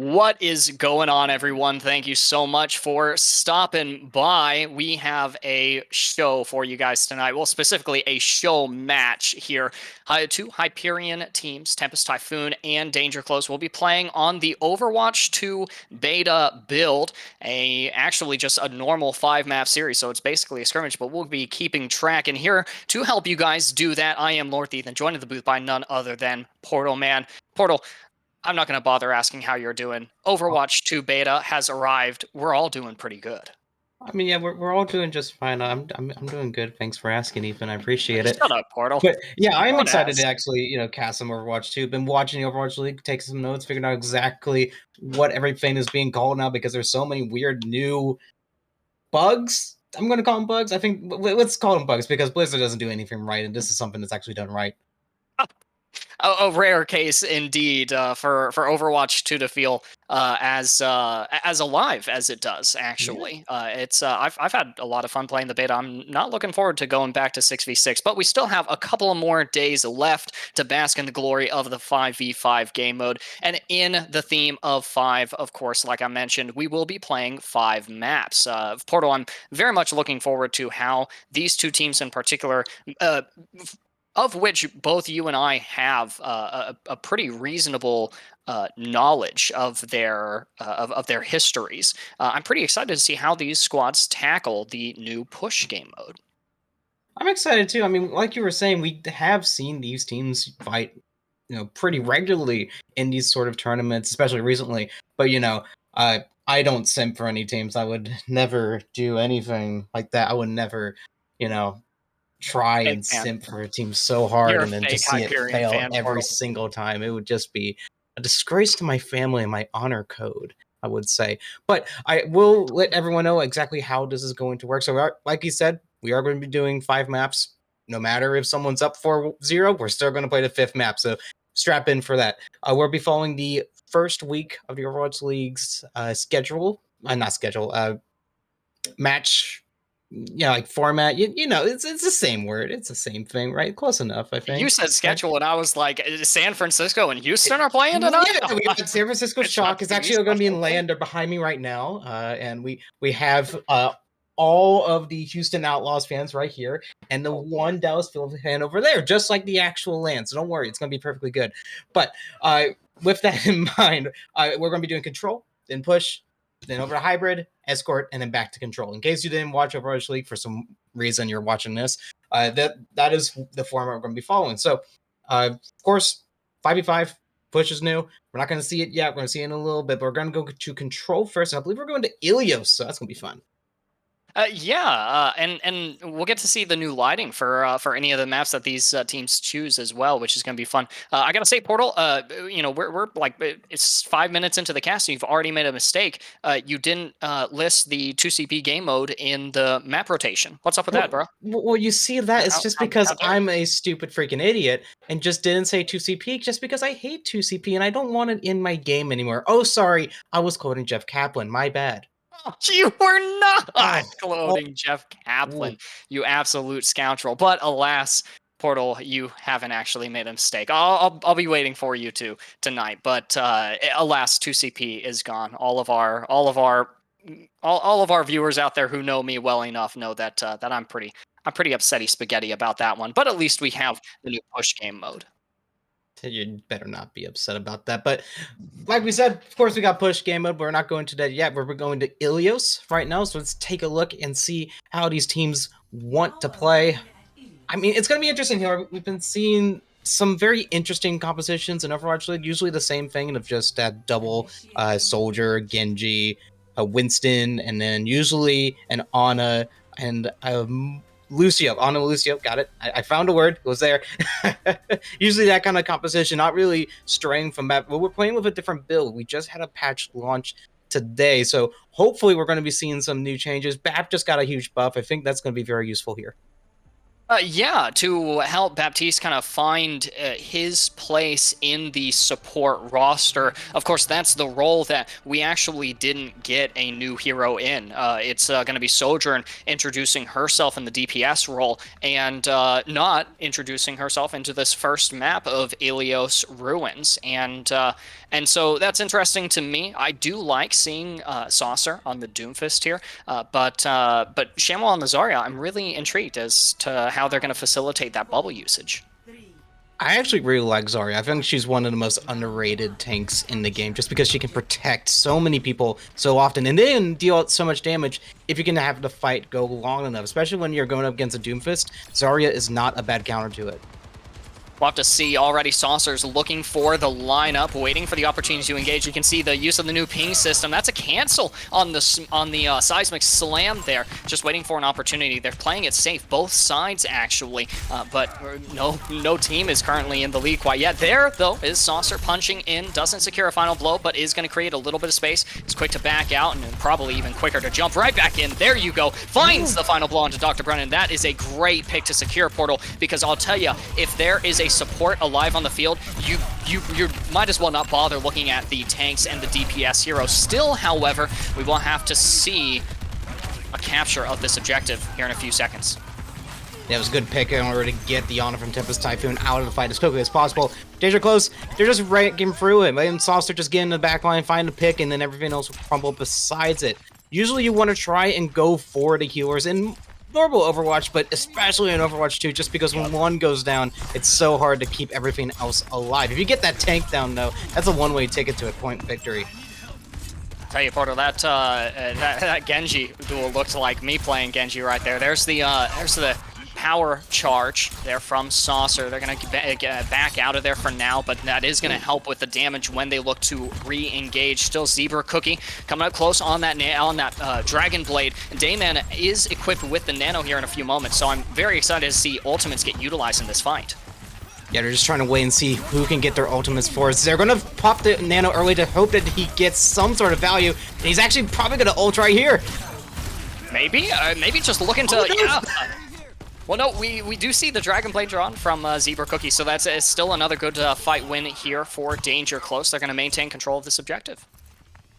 What is going on, everyone? Thank you so much for stopping by. We have a show for you guys tonight. Well, specifically a show match here. Two Hyperion teams, Tempest, Typhoon, and Danger Close, will be playing on the Overwatch 2 beta build. Actually just a normal 5-map series, so it's basically a scrimmage, but we'll be keeping track. And here to help you guys do that, I am Lord Ethan, joined in the booth by none other than Portal Man. Portal, I'm not going to bother asking how you're doing. Overwatch 2 beta has arrived. We're all doing pretty good. I mean, yeah, we're all doing just fine. I'm doing good. Thanks for asking, Ethan. I appreciate it. Shut up, Portal. But yeah, I'm Don't excited to ask. actually, cast some Overwatch 2. Been watching the Overwatch League, taking some notes, figuring out exactly what everything is being called now because there's so many weird new bugs. I'm going to call them bugs. I think let's call them bugs because Blizzard doesn't do anything right, and this is something that's actually done right. A rare case indeed for Overwatch 2 to feel as alive as it does. Yeah. Actually, it's I've had a lot of fun playing the beta. I'm not looking forward to going back to 6v6, but we still have a couple of more days left to bask in the glory of the 5v5 game mode. And in the theme of 5, of course, like I mentioned, we will be playing 5 maps. Portal, I'm very much looking forward to how these two teams in particular. Of which both you and I have a pretty reasonable knowledge of their histories. I'm pretty excited to see how these squads tackle the new push game mode. I'm excited too. I mean, like you were saying, we have seen these teams fight, pretty regularly in these sort of tournaments, especially recently. But I don't simp for any teams. I would never do anything like that. I would never, you know, try Fake and fan. simp for a team so hard You're a and then fake just see it Hyperion fail fan, every Portal. single time. It would just be a disgrace to my family and my honor code, I would say. But I will let everyone know exactly how this is going to work. So, like you said, we are going to be doing 5 maps. No matter if someone's up 4-0, we're still going to play the 5th map. So strap in for that. We'll be following the first week of the Overwatch League's schedule. Not schedule. Match, like format. It's the same word. It's the same thing, right? Close enough, I You think. said Right? schedule, and I was like, San Francisco and Houston are playing Yeah, tonight. we got San Francisco It's not Shock. It's TV actually going to be in special. land. They're behind me right now, and we have all of the Houston Outlaws fans right here, and the one Dallas Phillies fan over there, just like the actual land. So don't worry, it's going to be perfectly good. But with that in mind, we're going to be doing control, then push, then over to hybrid, escort, and then back to control. In case you didn't watch Overwatch League for some reason, you're watching this. That is the format we're going to be following. So, of course, 5v5 push is new. We're not going to see it yet. We're going to see it in a little bit, but we're going to go to control first. And I believe we're going to Ilios, so that's going to be fun. Yeah, and we'll get to see the new lighting for any of the maps that these teams choose as well, which is going to be fun. I gotta say, Portal, we're like it's 5 minutes into the cast, and you've already made a mistake. You didn't list the 2CP game mode in the map rotation. What's up with that, bro? Well, you see that it's just because How dare you? I'm a stupid freaking idiot and just didn't say 2CP just because I hate 2CP and I don't want it in my game anymore. Oh, sorry. I was quoting Jeff Kaplan. My bad. You were not Oh, oh, cloning Jeff oh. Kaplan, you absolute scoundrel. But alas, Portal, you haven't actually made a mistake. I'll be waiting for you to tonight. But alas, 2CP is gone. All of our viewers out there who know me well enough know that I'm pretty upsetty spaghetti about that one. But at least we have the new push game mode. You better not be upset about that. But like we said, of course, we got push game mode, but we're not going to that yet. We're going to Ilios right now. So let's take a look and see how these teams want to play. I mean, it's going to be interesting here. We've been seeing some very interesting compositions in Overwatch League. Usually the same thing of just that double soldier, Genji, Winston, and then usually an Ana and Lucio. Ana Lucio, got it. I found a word. It was there. Usually that kind of composition, not really straying from that. But we're playing with a different build. We just had a patch launch today. So hopefully we're going to be seeing some new changes. BAP just got a huge buff. I think that's going to be very useful here. Yeah, to help Baptiste kind of find his place in the support roster. Of course, that's the role that we actually didn't get a new hero in. It's going to be Sojourn introducing herself in the DPS role and not introducing herself into this first map of Ilios Ruins. And so that's interesting to me. I do like seeing Saucer on the Doomfist here, but Shamwell and the Zarya, I'm really intrigued as to how they're going to facilitate that bubble usage. I actually really like Zarya. I think she's one of the most underrated tanks in the game just because she can protect so many people so often and then deal out so much damage if you can have the fight go long enough, especially when you're going up against a Doomfist. Zarya is not a bad counter to it. We'll have to see. Already Saucer's looking for the lineup, waiting for the opportunity to engage. You can see the use of the new ping system. That's a cancel on the seismic slam there. Just waiting for an opportunity. They're playing it safe, both sides actually, but no team is currently in the lead quite yet. There, though, is Saucer punching in. Doesn't secure a final blow, but is going to create a little bit of space. It's quick to back out and probably even quicker to jump right back in. There you go. Finds the final blow onto Dr. Brennan. That is a great pick to secure Portal, because I'll tell you, if there is a support alive on the field, you might as well not bother looking at the tanks and the DPS heroes. Still, however, we will have to see a capture of this objective here in a few seconds. Yeah, it was a good pick in order to get the honor from Tempest Typhoon out of the fight as quickly as possible. Danger close. They're just raking through it. And Saucer just get in the back line, find a pick, and then everything else will crumble besides it. Usually you want to try and go for the healers in normal Overwatch, but especially in Overwatch 2, just because when one goes down, it's so hard to keep everything else alive. If you get that tank down, though, that's a one-way ticket to a point victory. Tell you, Portal, that Genji duel looks like me playing Genji right there. There's the power charge there from Saucer. They're going to get back out of there for now, but that is going to help with the damage when they look to re-engage. Still Zebra Cookie coming up close on that Dragon Blade. Dayman is equipped with the Nano here in a few moments, so I'm very excited to see ultimates get utilized in this fight. Yeah, they're just trying to wait and see who can get their ultimates first. They're going to pop the Nano early to hope that he gets some sort of value, and he's actually probably going to ult right here. Maybe just looking to... yeah. Well, no, we do see the Dragon Blade drawn from Zebra Cookie, so that's still another good fight win here for Danger Close. They're going to maintain control of this objective.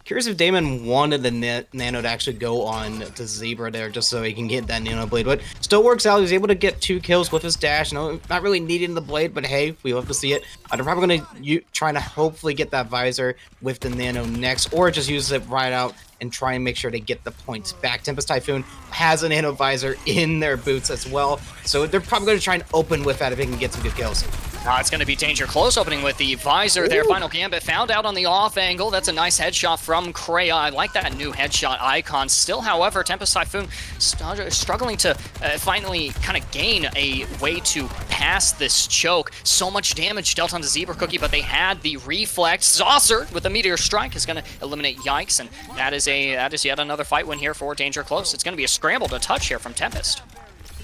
Curious if Damon wanted the Nano to actually go on to Zebra there just so he can get that Nano Blade, but still works out. He's able to get 2 kills with his dash. No, not really needing the Blade, but hey, we love to see it. They're probably going to try to hopefully get that Visor with the Nano next, or just use it right out and try and make sure they get the points back. Tempest Typhoon has a Nano Visor in their boots as well, so they're probably going to try and open with that if they can get some good kills. It's going to be Danger Close opening with the Visor there. Final Gambit found out on the off angle. That's a nice headshot from Kreia. I like that new headshot icon. Still, however, Tempest Typhoon struggling to finally kind of gain a way to pass this choke. So much damage dealt onto Zebra Cookie, but they had the reflex. Saucer with the Meteor Strike is going to eliminate Yikes, and that is yet another fight win here for Danger Close. It's going to be a scramble to touch here from Tempest.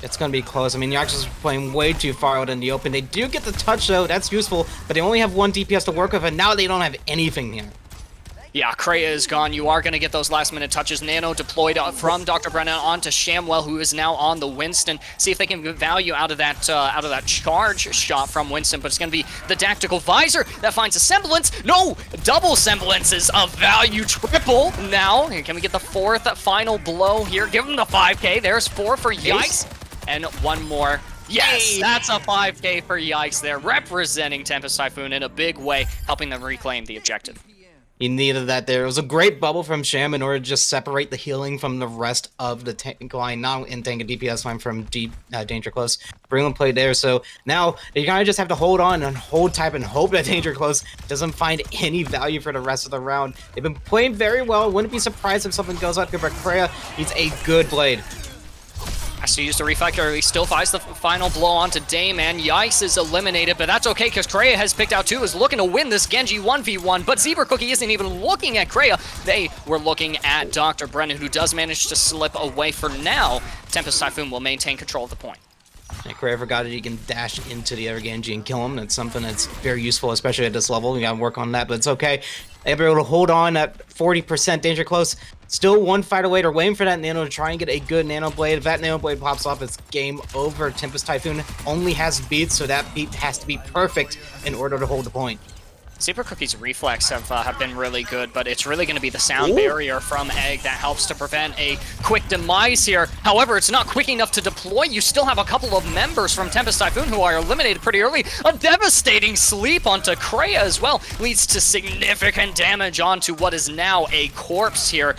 It's going to be close. I mean, Yikes is playing way too far out in the open. They do get the touch, though. That's useful, but they only have 1 DPS to work with, and now they don't have anything here. Yeah, Kreia is gone. You are going to get those last-minute touches. Nano deployed from Dr. Brennan onto Shamwell, who is now on the Winston. See if they can get value out of that charge shot from Winston, but it's going to be the Tactical Visor that finds a semblance. No! Double semblances of value. Triple now. Can we get the 4th final blow here? Give him the 5K. There's 4 for Yikes. And 1 more. Yes, that's a 5K for Yikes there, representing Tempest Typhoon in a big way, helping them reclaim the objective. He needed that there. It was a great bubble from Sham in order to just separate the healing from the rest of the tank line, not in tank and DPS line from Danger Close. Brilliant play there. So now you kind of just have to hold on and hold type and hope that Danger Close doesn't find any value for the rest of the round. They've been playing very well. Wouldn't be surprised if something goes out good, but Kreia needs a good blade. Has to use the reflector. He still finds the final blow onto Dayman. Yikes is eliminated, but that's okay because Kreia has picked out 2, is looking to win this Genji 1v1, but Zebra Cookie isn't even looking at Kreia. They were looking at Dr. Brennan, who does manage to slip away for now. Tempest Typhoon will maintain control of the point. Yeah, Kreia forgot that he can dash into the other Genji and kill him. That's something that's very useful, especially at this level. You gotta work on that, but it's okay. They'll be able to hold on at 40% Danger Close. Still one fight away. They're waiting for that nano to try and get a good nano blade. If that nano blade pops off, it's game over. Tempest Typhoon only has beats, so that beat has to be perfect in order to hold the point. Zebra Cookie's reflex have been really good, but it's really going to be the sound barrier from Egg that helps to prevent a quick demise here. However, it's not quick enough to deploy. You still have a couple of members from Tempest Typhoon who are eliminated pretty early. A devastating sleep onto Kreia as well leads to significant damage onto what is now a corpse here.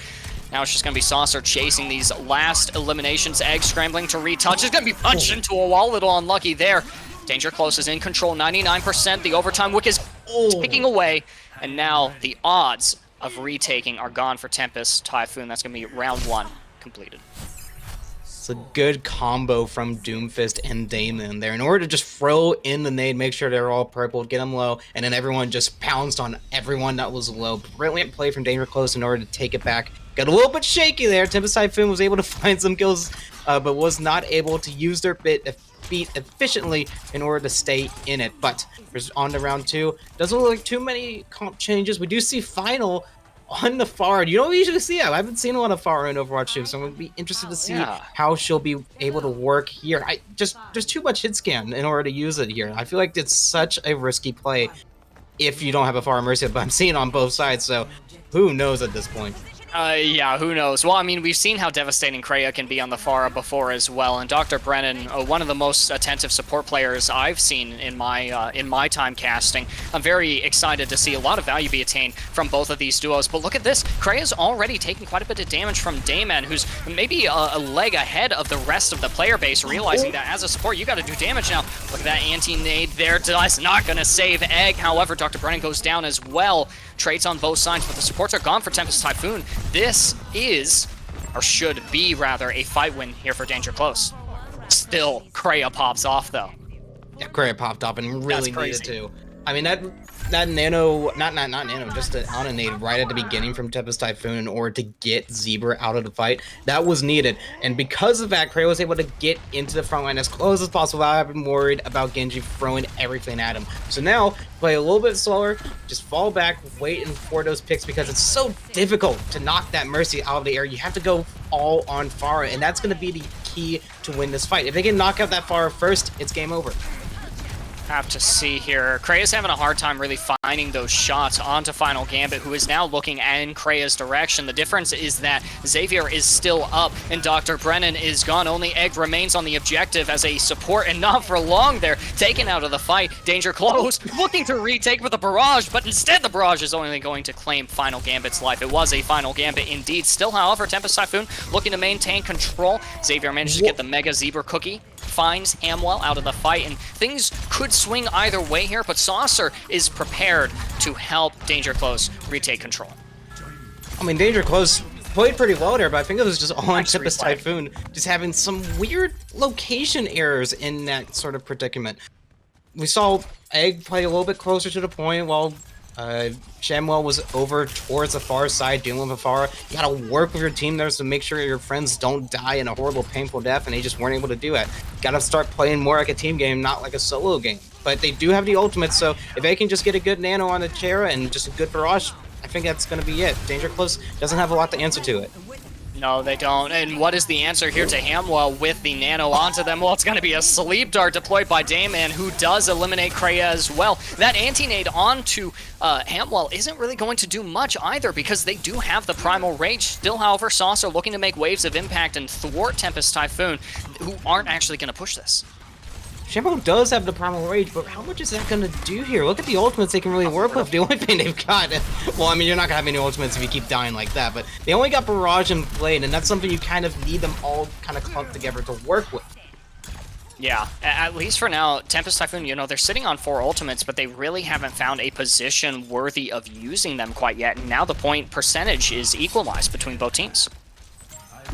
Now it's just going to be Saucer chasing these last eliminations. Egg scrambling to retouch. It's going to be punched into a wall. A little unlucky there. Danger Close is in control, 99%. The overtime wick is ticking away, and now the odds of retaking are gone for Tempest Typhoon. That's going to be round 1 completed. It's a good combo from Doomfist and Damon there in order to just throw in the nade, make sure they're all purple, get them low, and then everyone just pounced on everyone that was low. Brilliant play from Danger Close in order to take it back. Got a little bit shaky there. Tempest Typhoon was able to find some kills, but was not able to use their beat efficiently in order to stay in it. But on to round 2. Doesn't look like too many comp changes. We do see Final on the Pharah. You don't usually see that. I haven't seen a lot of Pharah in Overwatch 2, so I'm going to be interested to see how she'll be able to work here. There's too much hit scan in order to use it here. I feel like it's such a risky play if you don't have a Pharah Mercy, but I'm seeing it on both sides, so who knows at this point. Yeah, who knows? Well, I mean, we've seen how devastating Kreia can be on the Pharah before as well, and Dr. Brennan, one of the most attentive support players I've seen in my time casting. I'm very excited to see a lot of value be attained from both of these duos, but look at this. Kreia's already taking quite a bit of damage from Damon, who's maybe a leg ahead of the rest of the player base, realizing that as a support, you got to do damage now. Look at that anti-nade there. That's not going to save Egg. However, Dr. Brennan goes down as well. Trades on both sides, but the supports are gone for Tempest Typhoon. This is, or should be rather, a fight win here for Danger Close. Still, Kreia pops off though. Yeah, Kreia popped up and really needed to. I mean, that nano, not nano, just an on a nade right at the beginning from Tempest Typhoon in order to get Zebra out of the fight. That was needed. And because of that, Kreia was able to get into the front line as close as possible without having worried about Genji throwing everything at him. So now, play a little bit slower, just fall back, waiting for those picks because it's so difficult to knock that Mercy out of the air. You have to go all on Pharah, and that's going to be the key to win this fight. If they can knock out that Pharah first, it's game over. Have to see here. Kreia's having a hard time really finding those shots onto Final Gambit, who is now looking in Kreia's direction. The difference is that Xavier is still up and Dr. Brennan is gone. Only Egg remains on the objective as a support, and not for long there. Taken out of the fight. Danger Close looking to retake with a barrage, but instead the barrage is only going to claim Final Gambit's life. It was a Final Gambit indeed. Still, however, Tempest Typhoon looking to maintain control. Xavier manages to get the Mega Zebra Cookie. Finds Hamwell out of the fight, and things could swing either way here, but Saucer is prepared to help Danger Close retake control. I mean, Danger Close played pretty well there, but I think it was just all on Tempest Typhoon, just having some weird location errors in that sort of predicament. We saw Egg play a little bit closer to the point while Shamwell was over towards the far side dealing with Pharah. You gotta work with your team there to make sure your friends don't die in a horrible, painful death, and they just weren't able to do it. Gotta start playing more like a team game, not like a solo game. But they do have the ultimate, so if they can just get a good nano on the Chera and just a good barrage, I think that's gonna be it. Danger Close doesn't have a lot to answer to it. No, they don't. And what is the answer here to Hamwell with the nano onto them? Well, it's going to be a sleep dart deployed by Dayman, who does eliminate Kreia as well. That anti-nade onto Hamwell isn't really going to do much either because they do have the Primal Rage. Still, however, Saucer looking to make waves of impact and thwart Tempest Typhoon, who aren't actually going to push this. Shambo does have the Primal Rage, but how much is that going to do here? Look at the ultimates they can really work with. The only thing they've got, well, I mean, you're not going to have any ultimates if you keep dying like that, but they only got Barrage and Blade, and that's something you kind of need them all kind of clumped together to work with. Yeah, at least for now, Tempest Typhoon, you know, they're sitting on 4 ultimates, but they really haven't found a position worthy of using them quite yet, and now the point percentage is equalized between both teams.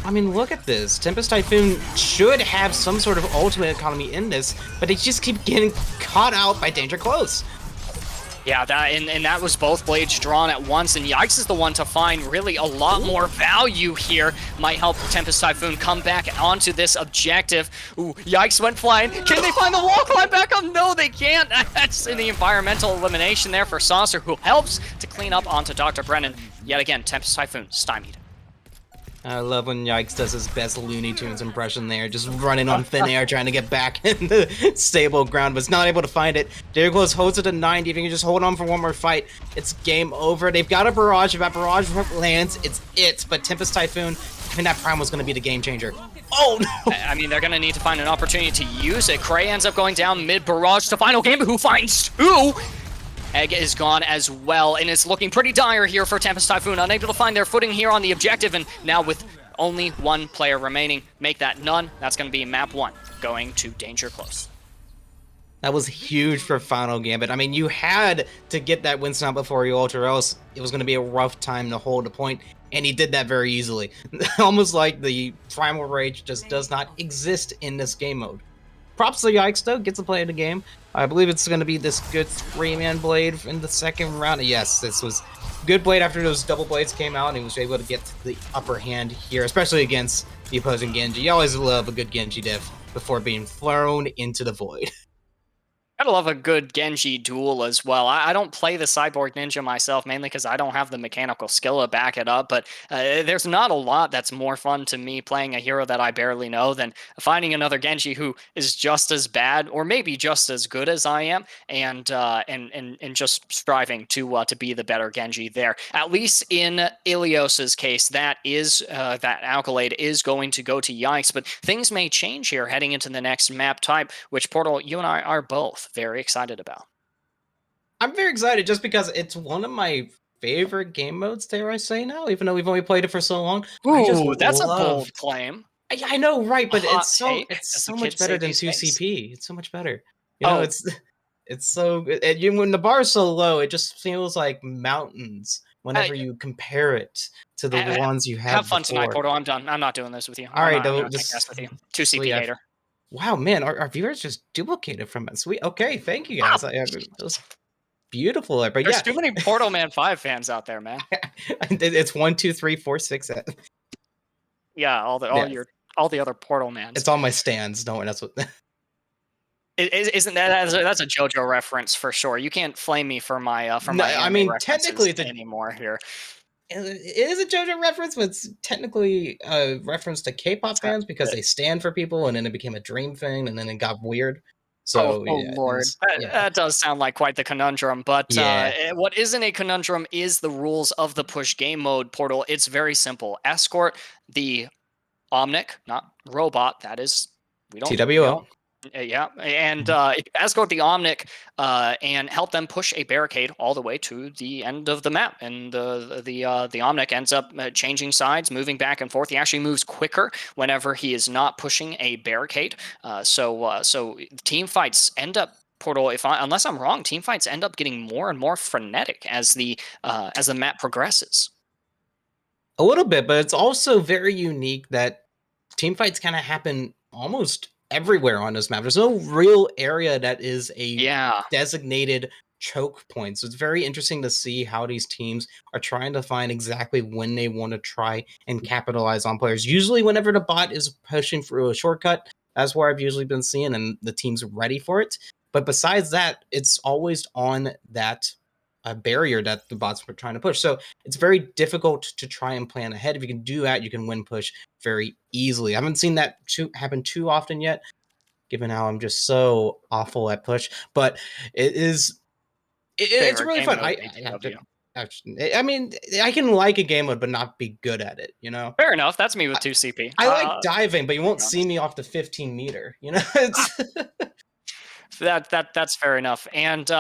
I mean, look at this. Tempest Typhoon should have some sort of ultimate economy in this, but they just keep getting caught out by Danger Close. Yeah, and that was both blades drawn at once, and Yikes is the one to find really a lot more value here. Might help Tempest Typhoon come back onto this objective. Ooh, Yikes went flying. Can they find the wall climb back up? No, they can't. That's in the environmental elimination there for Saucer, who helps to clean up onto Dr. Brennan. Yet again, Tempest Typhoon stymied. I love when Yikes does his best Looney Tunes impression there, just running on thin air trying to get back in the stable ground, but it's not able to find it. Derrickles holds it to 90. If he can just hold on for one more fight, it's game over. They've got a barrage. If that barrage lands, it's it. But Tempest Typhoon, I think that Prime was going to be the game changer. Oh, no! I mean, they're going to need to find an opportunity to use it. Cray ends up going down mid-barrage to final game, who finds two! Egg is gone as well, and it's looking pretty dire here for Tempest Typhoon, unable to find their footing here on the objective, and now with only one player remaining, make that none. That's going to be map 1, going to Danger Close. That was huge for Final Gambit. I mean, you had to get that Winston out before you ult, or else it was going to be a rough time to hold a point, and he did that very easily. Almost like the Primal Rage just does not exist in this game mode. Props to Yikes, though, gets to play the game. I believe it's going to be this good 3-man blade in the second round. Yes, this was good blade after those double blades came out, and he was able to get to the upper hand here, especially against the opposing Genji. You always love a good Genji diff before being thrown into the void. Gotta love a good Genji duel as well. I don't play the Cyborg Ninja myself, mainly because I don't have the mechanical skill to back it up, but there's not a lot that's more fun to me playing a hero that I barely know than finding another Genji who is just as bad, or maybe just as good as I am, and just striving to be the better Genji there. At least in Ilios's case, that accolade is going to go to Yikes, but things may change here heading into the next map type, which, Portal, you and I are both very excited about. I'm very excited just because it's one of my favorite game modes, dare I say now, even though we've only played it for so long. I just Ooh, that's a love... bold claim. I know, right? But Hot it's take, as the so much kids say better than these days. 2CP. It's so much better. You know, Oh. it's so good. And when the bar is so low, it just feels like mountains whenever you compare it to the ones you had Have fun before. tonight, Portal. I'm done. I'm not doing this with you. All right, I'm not just taking this with you. 2CP hater. Wow, man, our viewers just duplicated from us. Sweet. Okay, thank you guys. It was beautiful. But There's yeah, too many Portal Man 5 fans out there, man. It's 1, 2, 3, 4, 6. Yeah, all the other Portal Mans. It's on my stands. Don't worry, that's what. Isn't that's a JoJo reference for sure? You can't flame me for my No, I mean, references technically it's anymore here. It is a JoJo reference, but it's technically a reference to K-pop fans because they stand for people, and then it became a dream thing, and then it got weird. So, yeah, Lord, that does sound like quite the conundrum. But what isn't a conundrum is the rules of the push game mode, Portal. It's very simple. Escort the Omnic, not robot. That is, we don't. TWO. Yeah, and escort the Omnic and help them push a barricade all the way to the end of the map. And the Omnic ends up changing sides, moving back and forth. He actually moves quicker whenever he is not pushing a barricade. So team fights end up, Portal, unless I'm wrong, team fights end up getting more and more frenetic as the map progresses. A little bit, but it's also very unique that team fights kind of happen almost everywhere on this map. There's no real area that is a designated choke point. So it's very interesting to see how these teams are trying to find exactly when they want to try and capitalize on players. Usually whenever the bot is pushing through a shortcut, that's where I've usually been seeing, and the team's ready for it. But besides that, it's always on that barrier that the bots were trying to push. So it's very difficult to try and plan ahead. If you can do that, you can win push very easily. I haven't seen that happen too often yet, given how I'm just so awful at push. But it's really fun. I mean, I can like a game mode, but not be good at it, you know? Fair enough. That's me with 2CP. I like diving, but you won't see me off the 15 meter, you know? That's fair enough. And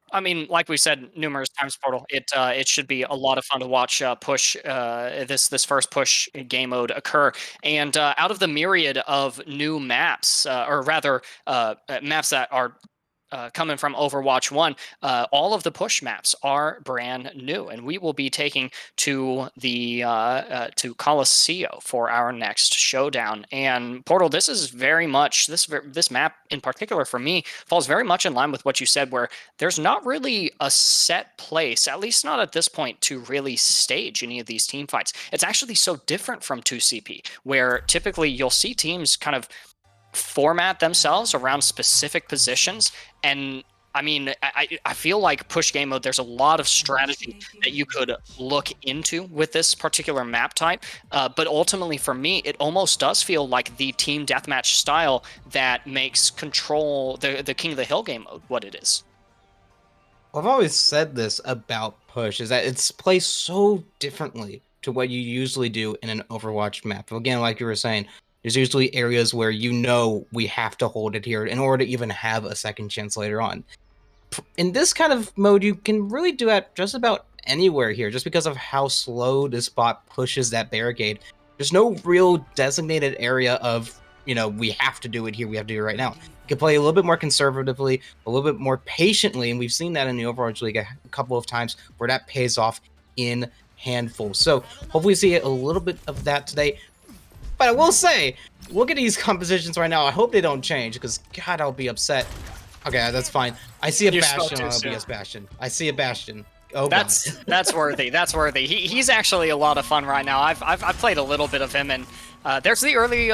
I mean, like we said numerous times, Portal, it should be a lot of fun to watch push this first push game mode occur. And out of the myriad of new maps, or rather maps that are coming from Overwatch 1, all of the push maps are brand new, and we will be taking to the to Colosseo for our next showdown. And Portal, this is very much this map in particular for me falls very much in line with what you said, where there's not really a set place, at least not at this point, to really stage any of these team fights. It's actually so different from 2CP, where typically you'll see teams kind of format themselves around specific positions, and I mean, I feel like push game mode, there's a lot of strategy that you could look into with this particular map type. But ultimately, for me, it almost does feel like the team deathmatch style that makes Control, the King of the Hill game mode, what it is. I've always said this about push, is that it's placed so differently to what you usually do in an Overwatch map. Again, like you were saying, there's usually areas where we have to hold it here in order to even have a second chance later on. In this kind of mode, you can really do that just about anywhere here, just because of how slow this bot pushes that barricade. There's no real designated area of, we have to do it here, we have to do it right now. You can play a little bit more conservatively, a little bit more patiently, and we've seen that in the Overwatch League a couple of times where that pays off in handfuls. So hopefully we see a little bit of that today. But I will say, look at these compositions right now. I hope they don't change, because God, I'll be upset. Okay, that's fine. I see a Bastion on OBS Bastion. I see a Bastion. Oh, that's worthy. That's worthy. He's actually a lot of fun right now. I've played a little bit of him, and there's the early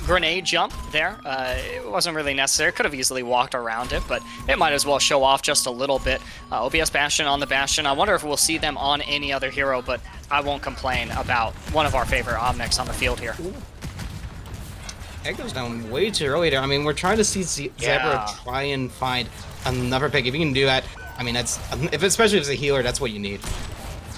grenade jump there. It wasn't really necessary. Could have easily walked around it, but it might as well show off just a little bit. OBS Bastion on the Bastion. I wonder if we'll see them on any other hero, but I won't complain about one of our favorite Omnics on the field here. Egg goes down way too early there. I mean, we're trying to see Zebra try and find another pick. If you can do that, I mean, especially if it's a healer, that's what you need.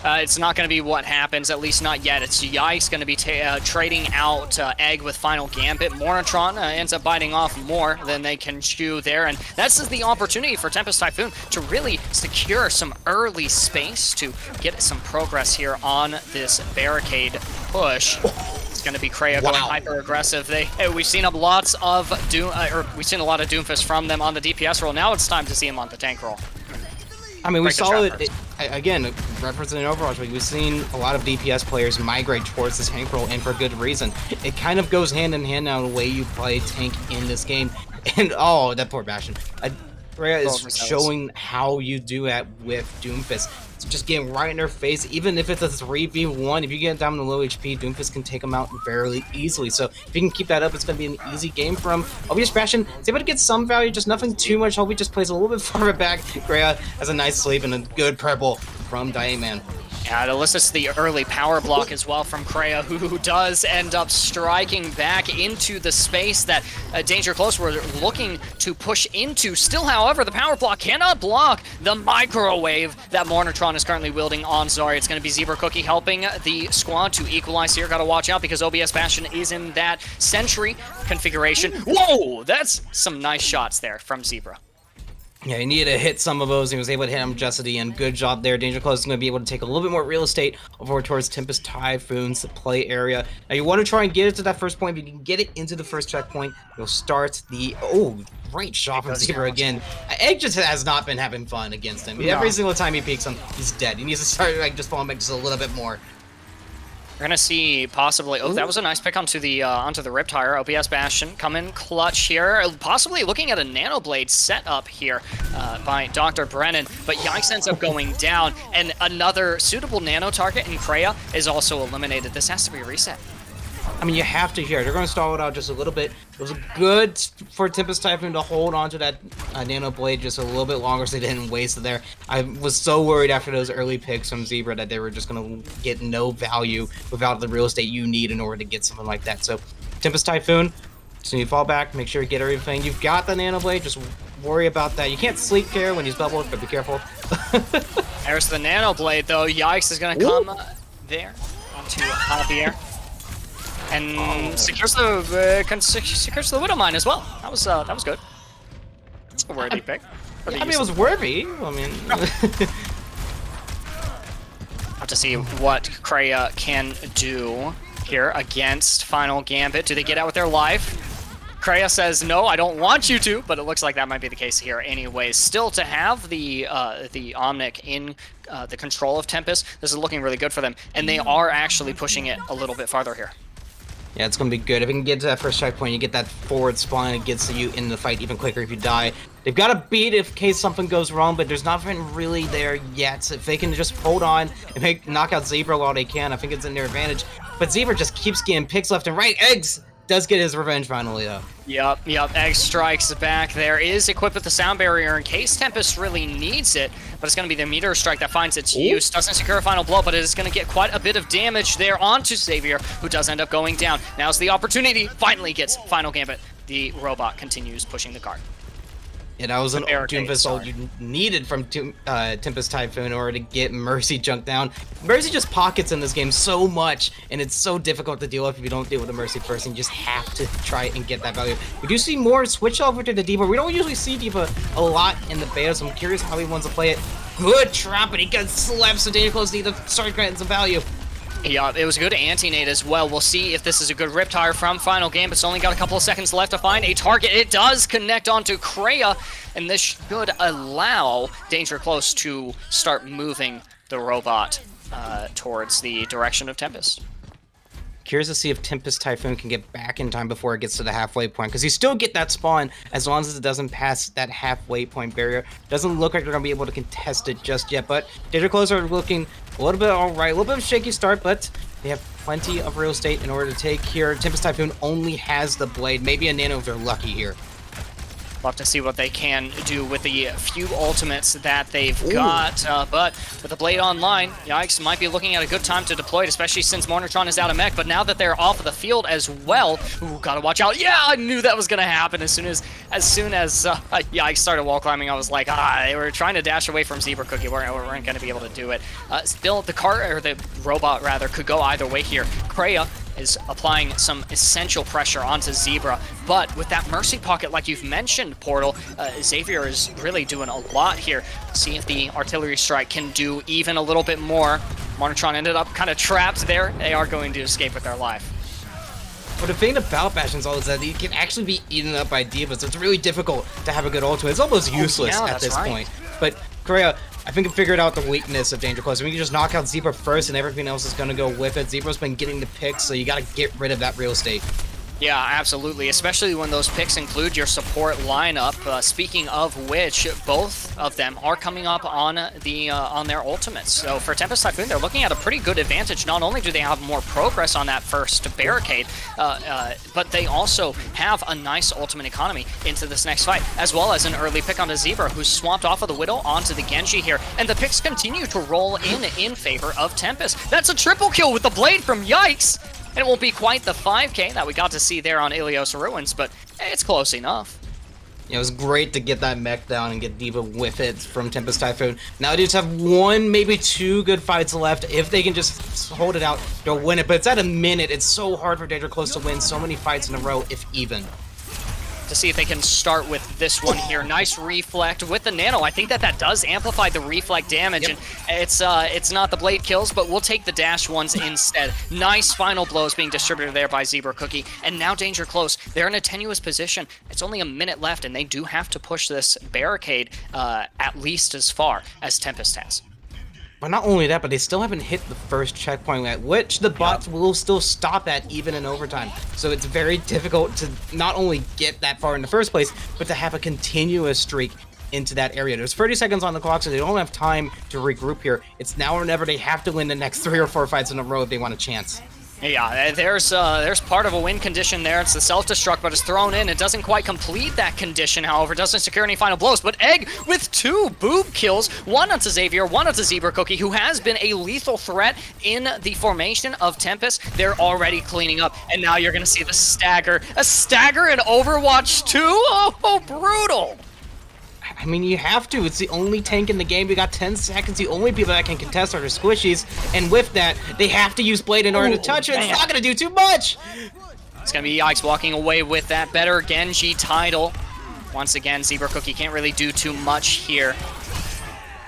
It's not going to be what happens, at least not yet. It's Yikes going to be trading out Egg with Final Gambit. Mornitron ends up biting off more than they can chew there, and this is the opportunity for Tempest Typhoon to really secure some early space to get some progress here on this barricade push. It's going to be Kreia going hyper aggressive. We've seen a lot of Doomfist from them on the DPS role. Now it's time to see him on the tank role. I mean, we saw it again, referencing Overwatch League. We've seen a lot of DPS players migrate towards this tank role, and for good reason. It kind of goes hand in hand now the way you play tank in this game. And oh, that poor Bastion. Kreia is showing how you do that with Doomfist. It's just getting right in their face. Even if it's a 3v1, if you get down to low HP, Doomfist can take them out fairly easily. So if you can keep that up, it's going to be an easy game for him. OBS Bastion is able to get some value, just nothing too much. Hope he just plays a little bit farther back. Kreia has a nice sleep and a good purple from Diamond. Yeah, it elicits the early power block as well from Kreia, who does end up striking back into the space that Danger Close were looking to push into. Still, however, the power block cannot block the microwave that Mornitron is currently wielding on Zarya. It's going to be Zebra Cookie helping the squad to equalize here. Got to watch out because OBS Bastion is in that Sentry configuration. Whoa, that's some nice shots there from Zebra. Yeah, he needed to hit some of those, and he was able to hit them just at the end. Good job there. Danger Close is going to be able to take a little bit more real estate over towards Tempest Typhoon's play area. Now, you want to try and get it to that first point. If you can get it into the first checkpoint, you'll start the... Oh, great shot from Zebra again. Egg just has not been having fun against him. No. Every single time he peeks him, he's dead. He needs to start like just falling back just a little bit more. We're gonna see possibly. Oh, that was a nice pick onto the Riptire. OBS Bastion coming clutch here. Possibly looking at a Nanoblade setup here by Dr. Brennan, but Yikes ends up going down, and another suitable nano target in Kreia is also eliminated. This has to be a reset. I mean, you have to here. They're going to stall it out just a little bit. It was good for Tempest Typhoon to hold on to that Nano Blade just a little bit longer so they didn't waste it there. I was so worried after those early picks from Zebra that they were just going to get no value without the real estate you need in order to get something like that. So, Tempest Typhoon, so you fall back, make sure you get everything. You've got the Nano Blade, just worry about that. You can't sleep care when he's bubbled, but be careful. There's the Nano Blade, though. Yikes is going to come there onto Javier. And secures the Widowmine as well. That was good. That's a worthy pick. Yeah, I mean, it was worthy. I mean, have to see what Kreia can do here against Final Gambit. Do they get out with their life? Kreia says, no, I don't want you to, but it looks like that might be the case here anyways. Still to have the Omnic in the control of Tempest, this is looking really good for them, and they are actually pushing it a little bit farther here. Yeah, it's going to be good. If you can get to that first checkpoint, you get that forward spawn, it gets you in the fight even quicker if you die. They've got to beat in case something goes wrong, but there's nothing really there yet. If they can just hold on and knock out Zebra while they can, I think it's in their advantage. But Zebra just keeps getting picks left and right. Eggs does get his revenge finally, though. Yep. Egg strikes back there. Is equipped with the sound barrier in case Tempest really needs it, but it's going to be the meteor strike that finds its use. Doesn't secure a final blow, but it is going to get quite a bit of damage there onto Xavier, who does end up going down. Now's the opportunity. Finally gets final gambit. The robot continues pushing the cart. Yeah, that was an Doomfist ult you needed from Tempest Typhoon in order to get Mercy junked down. Mercy just pockets in this game so much, and it's so difficult to deal with if you don't deal with the Mercy first, and you just have to try and get that value. We do see more switch over to the D.Va. We don't usually see D.Va a lot in the beta, so I'm curious how he wants to play it. Good trap, but he gets slapped, so Danger Close needs to start getting some value. Yeah, it was a good anti-nade as well. We'll see if this is a good Riptire from Final Game. It's only got a couple of seconds left to find a target. It does connect onto Kreia, and this should allow Danger Close to start moving the robot towards the direction of Tempest. Curious to see if Tempest Typhoon can get back in time before it gets to the halfway point, because you still get that spawn as long as it doesn't pass that halfway point barrier. Doesn't look like they're going to be able to contest it just yet, but Danger Close are looking a little bit alright, a little bit of a shaky start, but they have plenty of real estate in order to take here. Tempest Typhoon only has the blade, maybe a nano if they're lucky here. Love to see what they can do with the few ultimates that they've got, but with the blade online, Yikes might be looking at a good time to deploy it, especially since Mornitron is out of mech, but now that they're off of the field as well, gotta watch out. Yeah, I knew that was gonna happen as soon as Yikes started wall climbing. I was like, they were trying to dash away from Zebra Cookie. We weren't gonna be able to do it. Still, the car, or the robot rather, could go either way here. Kreia is applying some essential pressure onto Zebra, but with that Mercy Pocket, like you've mentioned, Portal, Xavier is really doing a lot here. See if the Artillery Strike can do even a little bit more. Mornitron ended up kind of trapped there. They are going to escape with their life. But the thing about Bastion's ult is that he can actually be eaten up by D.Va, so it's really difficult to have a good ultimate. It's almost useless at this point. But Kreia, I think, figured out the weakness of Danger Close. We can just knock out Zebra first, and everything else is going to go with it. Zebra's been getting the picks, so you got to get rid of that real estate. Yeah, absolutely, especially when those picks include your support lineup. Speaking of which, both of them are coming up on their ultimates. So for Tempest Typhoon, they're looking at a pretty good advantage. Not only do they have more progress on that first barricade, but they also have a nice ultimate economy into this next fight, as well as an early pick onto Zebra, who's swapped off of the Widow onto the Genji here. And the picks continue to roll in favor of Tempest. That's a triple kill with the blade from Yikes! And it won't be quite the 5K that we got to see there on Ilios Ruins, but it's close enough. Yeah, it was great to get that mech down and get D.Va with it from Tempest Typhoon. Now they just have one, maybe two good fights left. If they can just hold it out, they'll win it. But it's at a minute. It's so hard for Danger Close to win so many fights in a row, if even. To see if they can start with this one here. Nice reflect with the nano. I think that does amplify the reflect damage, and it's not the blade kills, but we'll take the dash ones instead. Nice final blows being distributed there by Zebra Cookie, and now Danger Close. They're in a tenuous position. It's only a minute left, and they do have to push this barricade at least as far as Tempest has. But not only that, but they still haven't hit the first checkpoint at which the bots will still stop at even in overtime. So it's very difficult to not only get that far in the first place, but to have a continuous streak into that area. There's 30 seconds on the clock, so they don't have time to regroup here. It's now or never. They have to win the next 3 or 4 fights in a row if they want a chance. Yeah, there's part of a win condition there. It's the self-destruct, but it's thrown in. It doesn't quite complete that condition, however. It doesn't secure any final blows. But Egg with 2 boob kills, one onto Xavier, one onto Zebra Cookie, who has been a lethal threat in the formation of Tempest. They're already cleaning up, and now you're going to see the stagger. A stagger in Overwatch 2? Oh, brutal! I mean, you have to. It's the only tank in the game. We got 10 seconds. The only people that can contest are the squishies. And with that, they have to use Blade in order to touch it. It's not going to do too much. It's going to be Yikes walking away with that better Genji title. Once again, Zebra Cookie can't really do too much here.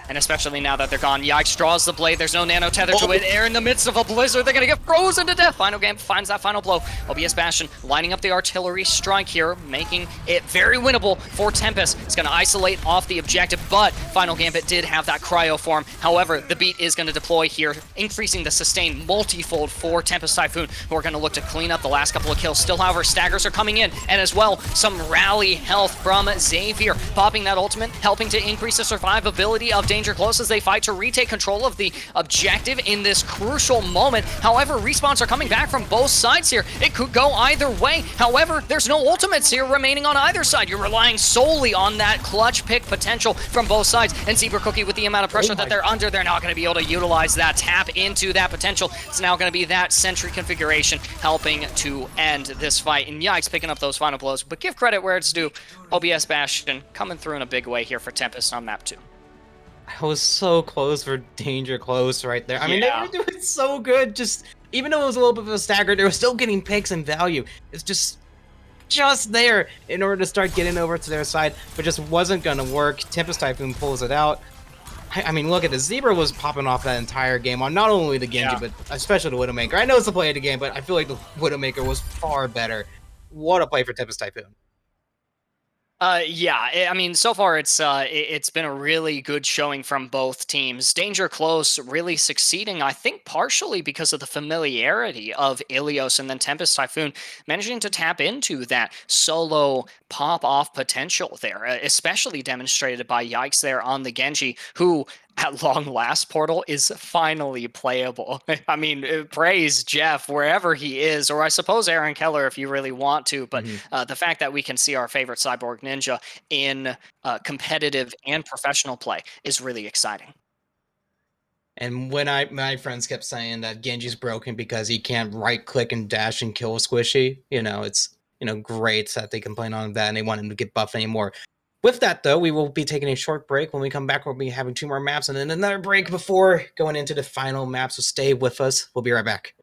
And especially now that they're gone, Yikes draws the blade. There's no nano tether to it. They're in the midst of a blizzard. They're going to get frozen to death. Final game finds that final blow. OBS Bastion lining up the artillery strike here, making it very winnable for Tempest. It's going to isolate off the objective, but Final Gambit did have that cryo form. However, the beat is going to deploy here, increasing the sustain multifold for Tempest Typhoon, who are going to look to clean up the last couple of kills. Still, however, staggers are coming in, and as well, some rally health from Xavier, popping that ultimate, helping to increase the survivability of Danger Danger Close as they fight to retake control of the objective in this crucial moment. However, respawns are coming back from both sides here. It could go either way. However, there's no ultimates here remaining on either side. You're relying solely on that clutch pick potential from both sides. And Zebra Cookie, with the amount of pressure that they're under, they're not going to be able to utilize that, tap into that potential. It's now going to be that sentry configuration helping to end this fight. And Yikes picking up those final blows. But give credit where it's due. OBS Bastion coming through in a big way here for Tempest on map 2. I was so close for Danger Close right there. I mean, they were doing so good. Just even though it was a little bit of a stagger, they were still getting picks and value. It's just there in order to start getting over to their side, but just wasn't gonna work. Tempest Typhoon pulls it out. I mean, look at the Zebra was popping off that entire game on not only the Genji, but especially the Widowmaker. I know it's the play of the game, but I feel like the Widowmaker was far better. What a play for Tempest Typhoon. Yeah, I mean, so far it's been a really good showing from both teams. Danger Close really succeeding, I think, partially because of the familiarity of Ilios, and then Tempest Typhoon managing to tap into that solo pop-off potential there, especially demonstrated by Yikes there on the Genji, who at long last, Portal is finally playable. I mean, praise Jeff wherever he is, or I suppose Aaron Keller if you really want to, but the fact that we can see our favorite Cyborg Ninja in competitive and professional play is really exciting. And when my friends kept saying that Genji's broken because he can't right click and dash and kill a squishy, it's great that they complain on that and they want him to get buffed anymore. With that, though, we will be taking a short break. When we come back, we'll be having 2 more maps and then another break before going into the final map. So stay with us. We'll be right back.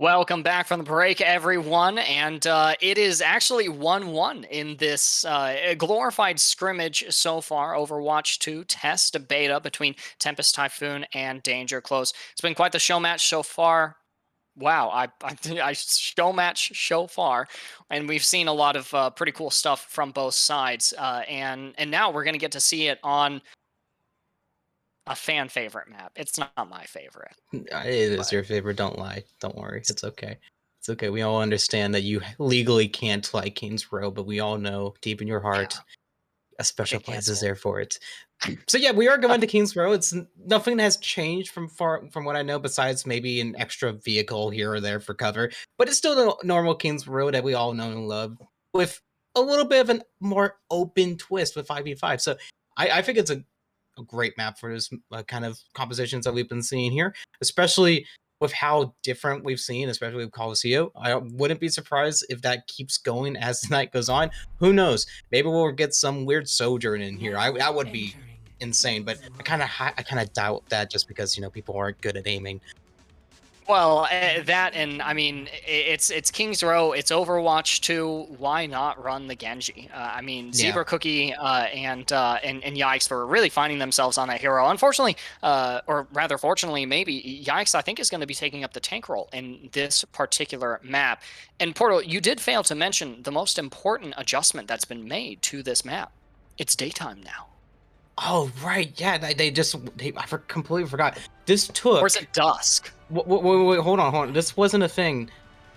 Welcome back from the break, everyone. And it is actually 1-1 in this glorified scrimmage so far. Overwatch 2 test, a beta between Tempest, Typhoon, and Danger Close. It's been quite the show match so far. Wow, I show match so far, and we've seen a lot of pretty cool stuff from both sides. And now we're going to get to see it on a fan favorite map. It's not my favorite. It is your favorite. Don't lie. Don't worry. It's okay. It's okay. We all understand that you legally can't like Kings Row, but we all know deep in your heart, a special place is there for it. So yeah, we are going to Kings Row. It's nothing has changed from what I know, besides maybe an extra vehicle here or there for cover. But it's still the normal Kings Row that we all know and love, with a little bit of a more open twist with 5v5. So I think it's a great map for this kind of compositions that we've been seeing here, especially with how different we've seen, especially with Coliseum. I wouldn't be surprised if that keeps going as the night goes on. Who knows? Maybe we'll get some weird Sojourn in here. That would be insane, but I kind of doubt that, just because people aren't good at aiming. Well, that, and I mean, it's Kings Row, it's Overwatch 2. Why not run the Genji? I mean, Zebra Cookie and Yikes were really finding themselves on that hero. Unfortunately, or rather fortunately, maybe, Yikes, I think, is going to be taking up the tank role in this particular map. And Portal, you did fail to mention the most important adjustment that's been made to this map. It's daytime now. Oh, right. Yeah, I completely forgot. This took... Or is it dusk? Wait, hold on. This wasn't a thing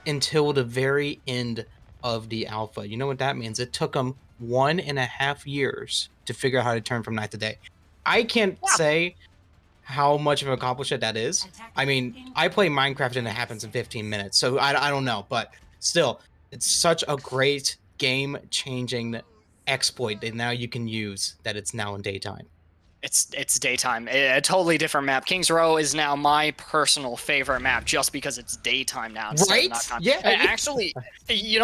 until the very end of the alpha. You know what that means? It took them 1.5 years to figure out how to turn from night to day. I can't say how much of an accomplishment that is. I mean, I play Minecraft and it happens in 15 minutes, so I don't know. But still, it's such a great game-changing exploit that now you can use, that it's now in daytime. It's daytime. A totally different map. Kings Row is now my personal favorite map, just because it's daytime now. Right? Yeah. Actually,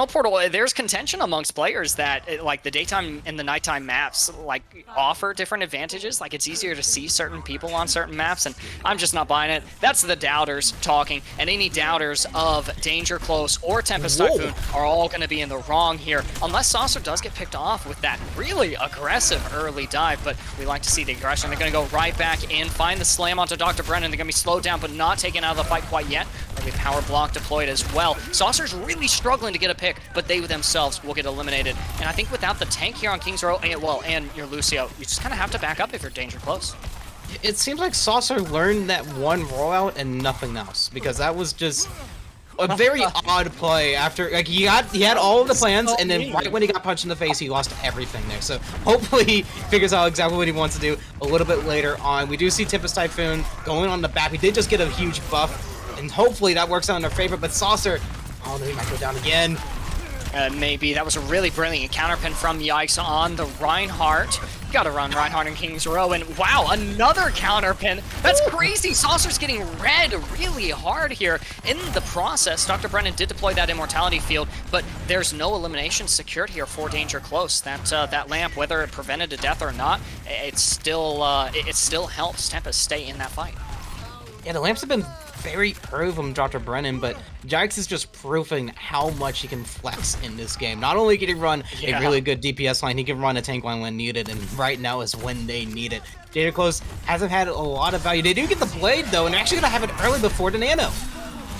Portal, there's contention amongst players that like the daytime and the nighttime maps like offer different advantages. Like, it's easier to see certain people on certain maps, and I'm just not buying it. That's the doubters talking, and any doubters of Danger Close or Tempest Typhoon are all going to be in the wrong here, unless Saucer does get picked off with that really aggressive early dive. But we like to see the aggression. They're going to go right back in, find the slam onto Dr. Brennan. They're going to be slowed down, but not taken out of the fight quite yet. Early power block deployed as well. Saucer's really struggling to get a pick, but they themselves will get eliminated. And I think without the tank here on Kings Row, and your Lucio, you just kind of have to back up if you're Danger Close. It seems like Saucer learned that one rollout and nothing else, because that was just a very odd play. After, like, he had all of the plans, and then right when he got punched in the face, he lost everything there. So hopefully he figures out exactly what he wants to do a little bit later on. We do see Tempest Typhoon going on the back. We did just get a huge buff, and hopefully that works out in their favor. But Saucer, oh no, he might go down again. Maybe. That was a really brilliant counterpin from Yikes on the Reinhardt. Gotta run Reinhardt in Kings Row, and wow, another counterpin. That's crazy. Saucer's getting red really hard here. In the process, Dr. Brennan did deploy that immortality field, but there's no elimination secured here for Danger Close. That lamp, whether it prevented a death or not, it still helps Tempest stay in that fight. Yeah, the lamps have been very pro from Dr. Brennan, but Jax is just proving how much he can flex in this game. Not only can he run a really good DPS line, he can run a tank line when needed, and right now is when they need it. Danger Close hasn't had a lot of value. They do get the blade, though, and they're actually going to have it early before the nano.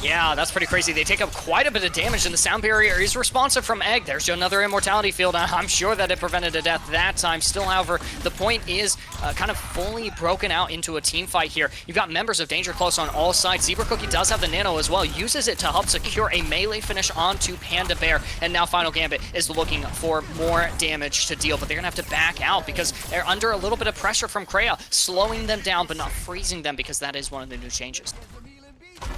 Yeah, that's pretty crazy. They take up quite a bit of damage, and the sound barrier is responsive from Egg. There's another immortality field. I'm sure that it prevented a death that time. Still, however, the point is kind of fully broken out into a team fight here. You've got members of Danger Close on all sides. Zebra Cookie does have the nano as well, uses it to help secure a melee finish onto Panda Bear, and now Final Gambit is looking for more damage to deal, but they're going to have to back out because they're under a little bit of pressure from Kreia, slowing them down but not freezing them, because that is one of the new changes.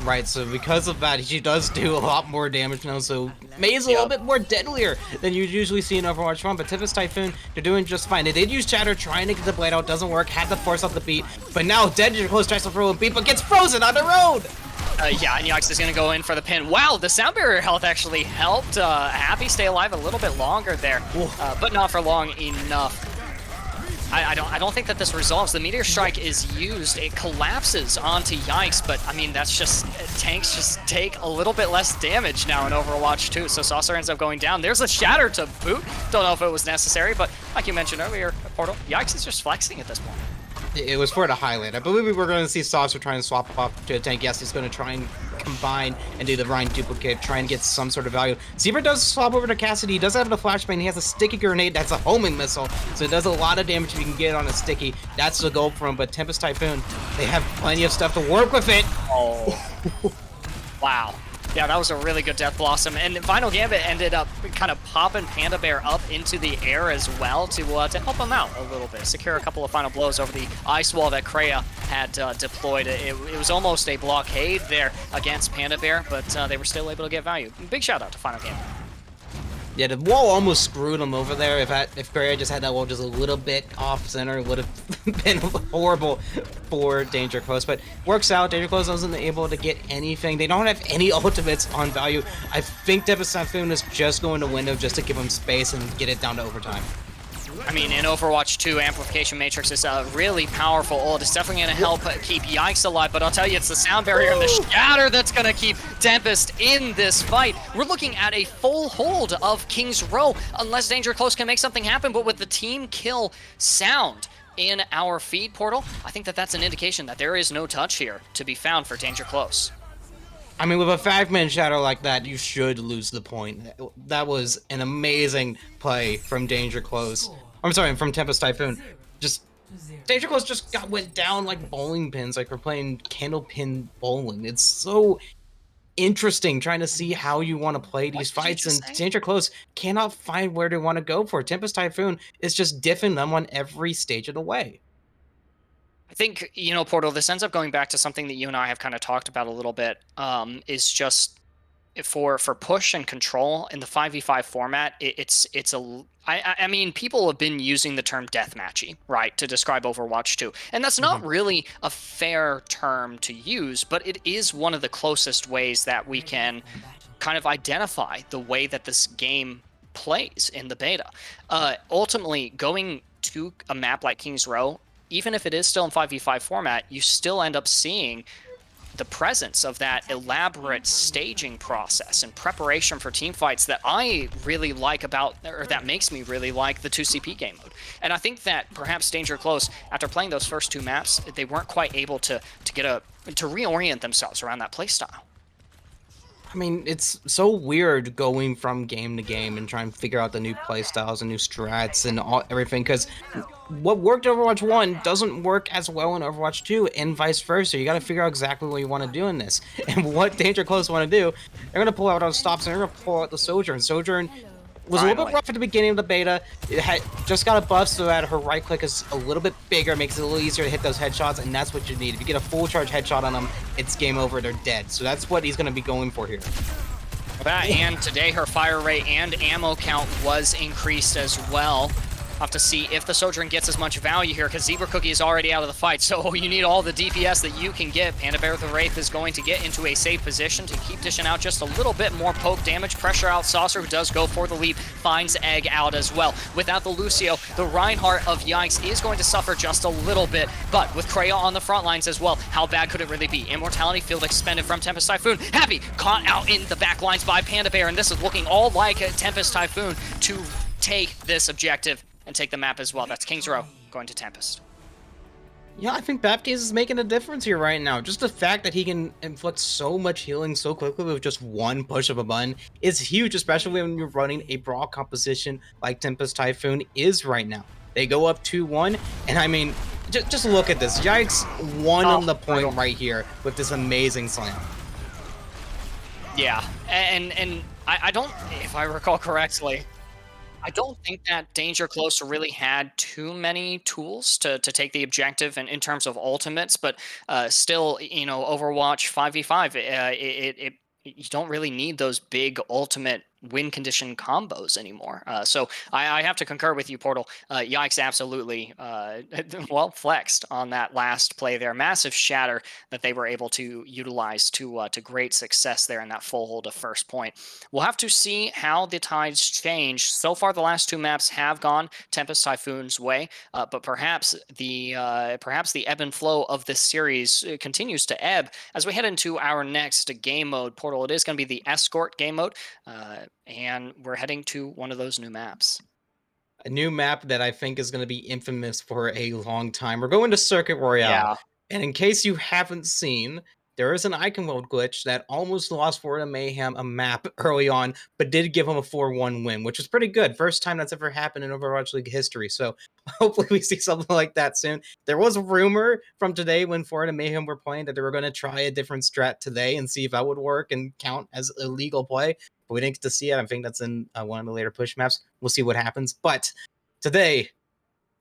Right, so because of that, he does do a lot more damage now, so Mei is a little bit more deadlier than you usually see in Overwatch 1, but Tempest Typhoon, they're doing just fine. They did use Chatter trying to get the blade out, doesn't work, had to force out the beat, but now Danger Close tries to throw a beat, but gets frozen on the road! Yeah, and Yikes is going to go in for the pin. Wow, the sound barrier health actually helped Happy stay alive a little bit longer there, but not for long enough. I don't think that this resolves. The meteor strike is used, it collapses onto Yikes, but I mean that's just tanks just take a little bit less damage now in Overwatch 2. So Saucer ends up going down. There's a shatter to boot. Don't know if it was necessary, but like you mentioned earlier, Portal, Yikes is just flexing at this point. It was for the highlight. I believe we were going to see Saucer trying to swap off to a tank. Yes, he's going to try and combine and do the Rhine duplicate, try and get some sort of value. Zebra does swap over to Cassidy. He does have the flashbang. He has a sticky grenade. That's a homing missile, so it does a lot of damage if you can get it on a sticky. That's the goal for him. But Tempest Typhoon, they have plenty of stuff to work with it. Oh, wow. Yeah, that was a really good Death Blossom, and Final Gambit ended up kind of popping Panda Bear up into the air as well to help him out a little bit, secure a couple of final blows over the ice wall that Kreia had deployed. It was almost a blockade there against Panda Bear, but they were still able to get value. Big shout out to Final Gambit. Yeah, the wall almost screwed him over there. If Kreia just had that wall just a little bit off center, it would have been horrible for Danger Close. But works out. Danger Close wasn't able to get anything. They don't have any ultimates on value. I think Tempest Typhoon is just going to window just to give him space and get it down to overtime. I mean, in Overwatch 2, Amplification Matrix is a really powerful ult. It's definitely going to help keep Yikes alive, but I'll tell you, it's the sound barrier and the shatter that's going to keep Tempest in this fight. We're looking at a full hold of King's Row, unless Danger Close can make something happen, but with the team kill sound in our feed portal, I think that that's an indication that there is no touch here to be found for Danger Close. I mean, with a 5-man shadow like that, you should lose the point. That was an amazing play from Danger Close. I'm sorry, from Tempest Typhoon. Just Danger Close just went down like bowling pins, like we're playing candlepin bowling. It's so interesting trying to see how you want to play these fights, and Danger Close cannot find where they want to go for. Tempest Typhoon is just diffing them on every stage of the way. I think, Portal, this ends up going back to something that you and I have kind of talked about a little bit, is just for push and control in the 5v5 format, I mean, people have been using the term deathmatchy, right, to describe Overwatch 2. And that's not really a fair term to use, but it is one of the closest ways that we can kind of identify the way that this game plays in the beta. Ultimately, going to a map like King's Row, even if it is still in 5v5 format, you still end up seeing the presence of that elaborate staging process and preparation for team fights that I really like about, or that makes me really like the 2CP game mode. And I think that perhaps Danger Close, after playing those first two maps, they weren't quite able to reorient themselves around that playstyle. I mean, it's so weird going from game to game and trying to figure out the new playstyles and new strats and everything, because what worked in Overwatch 1 doesn't work as well in Overwatch 2 and vice versa. You got to figure out exactly what you want to do in this. And what Danger Close want to do, they're going to pull out those stops and they're going to pull out the Sojourn. Sojourn was a little bit rough at the beginning of the beta. It had just got a buff so that her right click is a little bit bigger, makes it a little easier to hit those headshots, and that's what you need. If you get a full charge headshot on them, it's game over, they're dead. So that's what he's going to be going for here. That, and today her fire rate and ammo count was increased as well. Have to see if the Sojourn gets as much value here, because Zebra Cookie is already out of the fight, so you need all the DPS that you can get. Panda Bear with the Wraith is going to get into a safe position to keep dishing out just a little bit more poke damage. Pressure out Saucer, who does go for the leap, finds Egg out as well. Without the Lucio, the Reinhardt of Yikes is going to suffer just a little bit, but with Kreia on the front lines as well, how bad could it really be? Immortality Field expended from Tempest Typhoon. Happy caught out in the back lines by Panda Bear, and this is looking all like Tempest Typhoon to take this objective and take the map as well. That's King's Row going to Tempest. Yeah, I think Baptiste is making a difference here right now. Just the fact that he can inflict so much healing so quickly with just one push of a button is huge, especially when you're running a brawl composition like Tempest Typhoon is right now. They go up 2-1, and I mean, just look at this. Yikes won on the point right here with this amazing slam. Yeah, and I don't, if I recall correctly, I don't think that Danger Close really had too many tools to take the objective in terms of ultimates, but still, Overwatch 5v5, you don't really need those big ultimate win condition combos anymore. So I have to concur with you, Portal. Yikes, absolutely. Well, flexed on that last play there. Massive shatter that they were able to utilize to great success there in that full hold of first point. We'll have to see how the tides change. So far, the last two maps have gone Tempest Typhoon's way, but perhaps the ebb and flow of this series continues to ebb as we head into our next game mode. Portal, it is going to be the escort game mode, and we're heading to one of those new maps. A new map that I think is going to be infamous for a long time. We're going to Circuit Royale. Yeah. And in case you haven't seen, there is an icon world glitch that almost lost Florida Mayhem a map early on, but did give him a 4-1 win, which was pretty good. First time that's ever happened in Overwatch League history. So hopefully we see something like that soon. There was a rumor from today when Florida Mayhem were playing that they were going to try a different strat today and see if that would work and count as illegal play. But we didn't get to see it. I think that's in one of the later push maps. We'll see what happens. But today,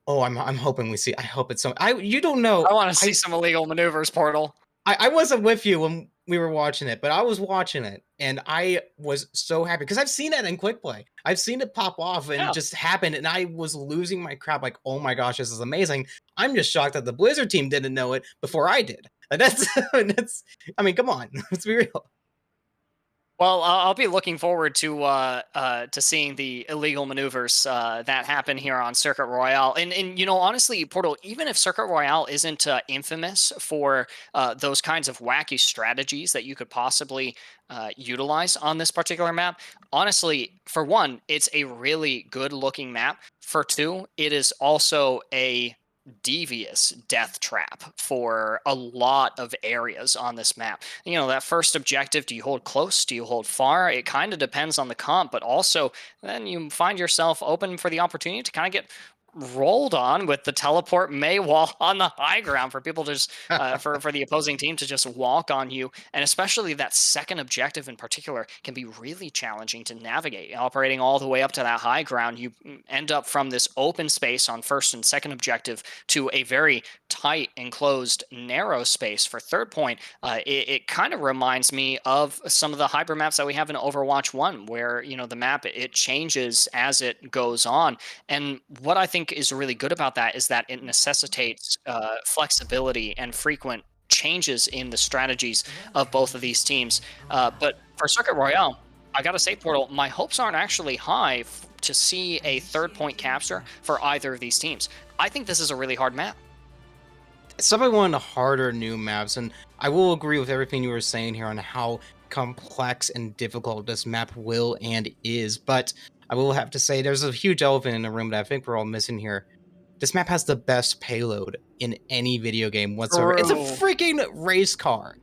oh, I'm hoping we see. I hope it's so. You don't know. I want to see some illegal maneuvers, Portal. I wasn't with you when we were watching it, but I was watching it and I was so happy because I've seen it in quick play. I've seen it pop off and Yeah. just happen, and I was losing my crap. Like, oh my gosh, this is amazing. I'm just shocked that the Blizzard team didn't know it before I did. Like, that's. I mean, come on, let's be real. Well, I'll be looking forward to seeing the illegal maneuvers that happen here on Circuit Royale. And you know, honestly, Portal, even if Circuit Royale isn't infamous for those kinds of wacky strategies that you could possibly utilize on this particular map, honestly, for one, it's a really good looking map. For two, it is also a devious death trap for a lot of areas on this map. You know, that first objective, do you hold close? Do you hold far? It kind of depends on the comp, but also then you find yourself open for the opportunity to kind of get rolled on with the teleport May wall on the high ground for people to just for the opposing team to just walk on you. And especially that second objective in particular can be really challenging to navigate. Operating all the way up to that high ground, you end up from this open space on first and second objective to a very tight, enclosed, narrow space for third point. It kind of reminds me of some of the hyper maps that we have in Overwatch 1, where, you know, the map, it changes as it goes on. And what I think is really good about that is that it necessitates flexibility and frequent changes in the strategies of both of these teams. But for Circuit Royale, I gotta say, Portal, my hopes aren't actually high to see a third point capture for either of these teams. I think this is a really hard map. It's definitely one of the harder new maps, and I will agree with everything you were saying here on how complex and difficult this map will and is. But I will have to say there's a huge elephant in the room that I think we're all missing here. This map has the best payload in any video game whatsoever. It's a freaking race car.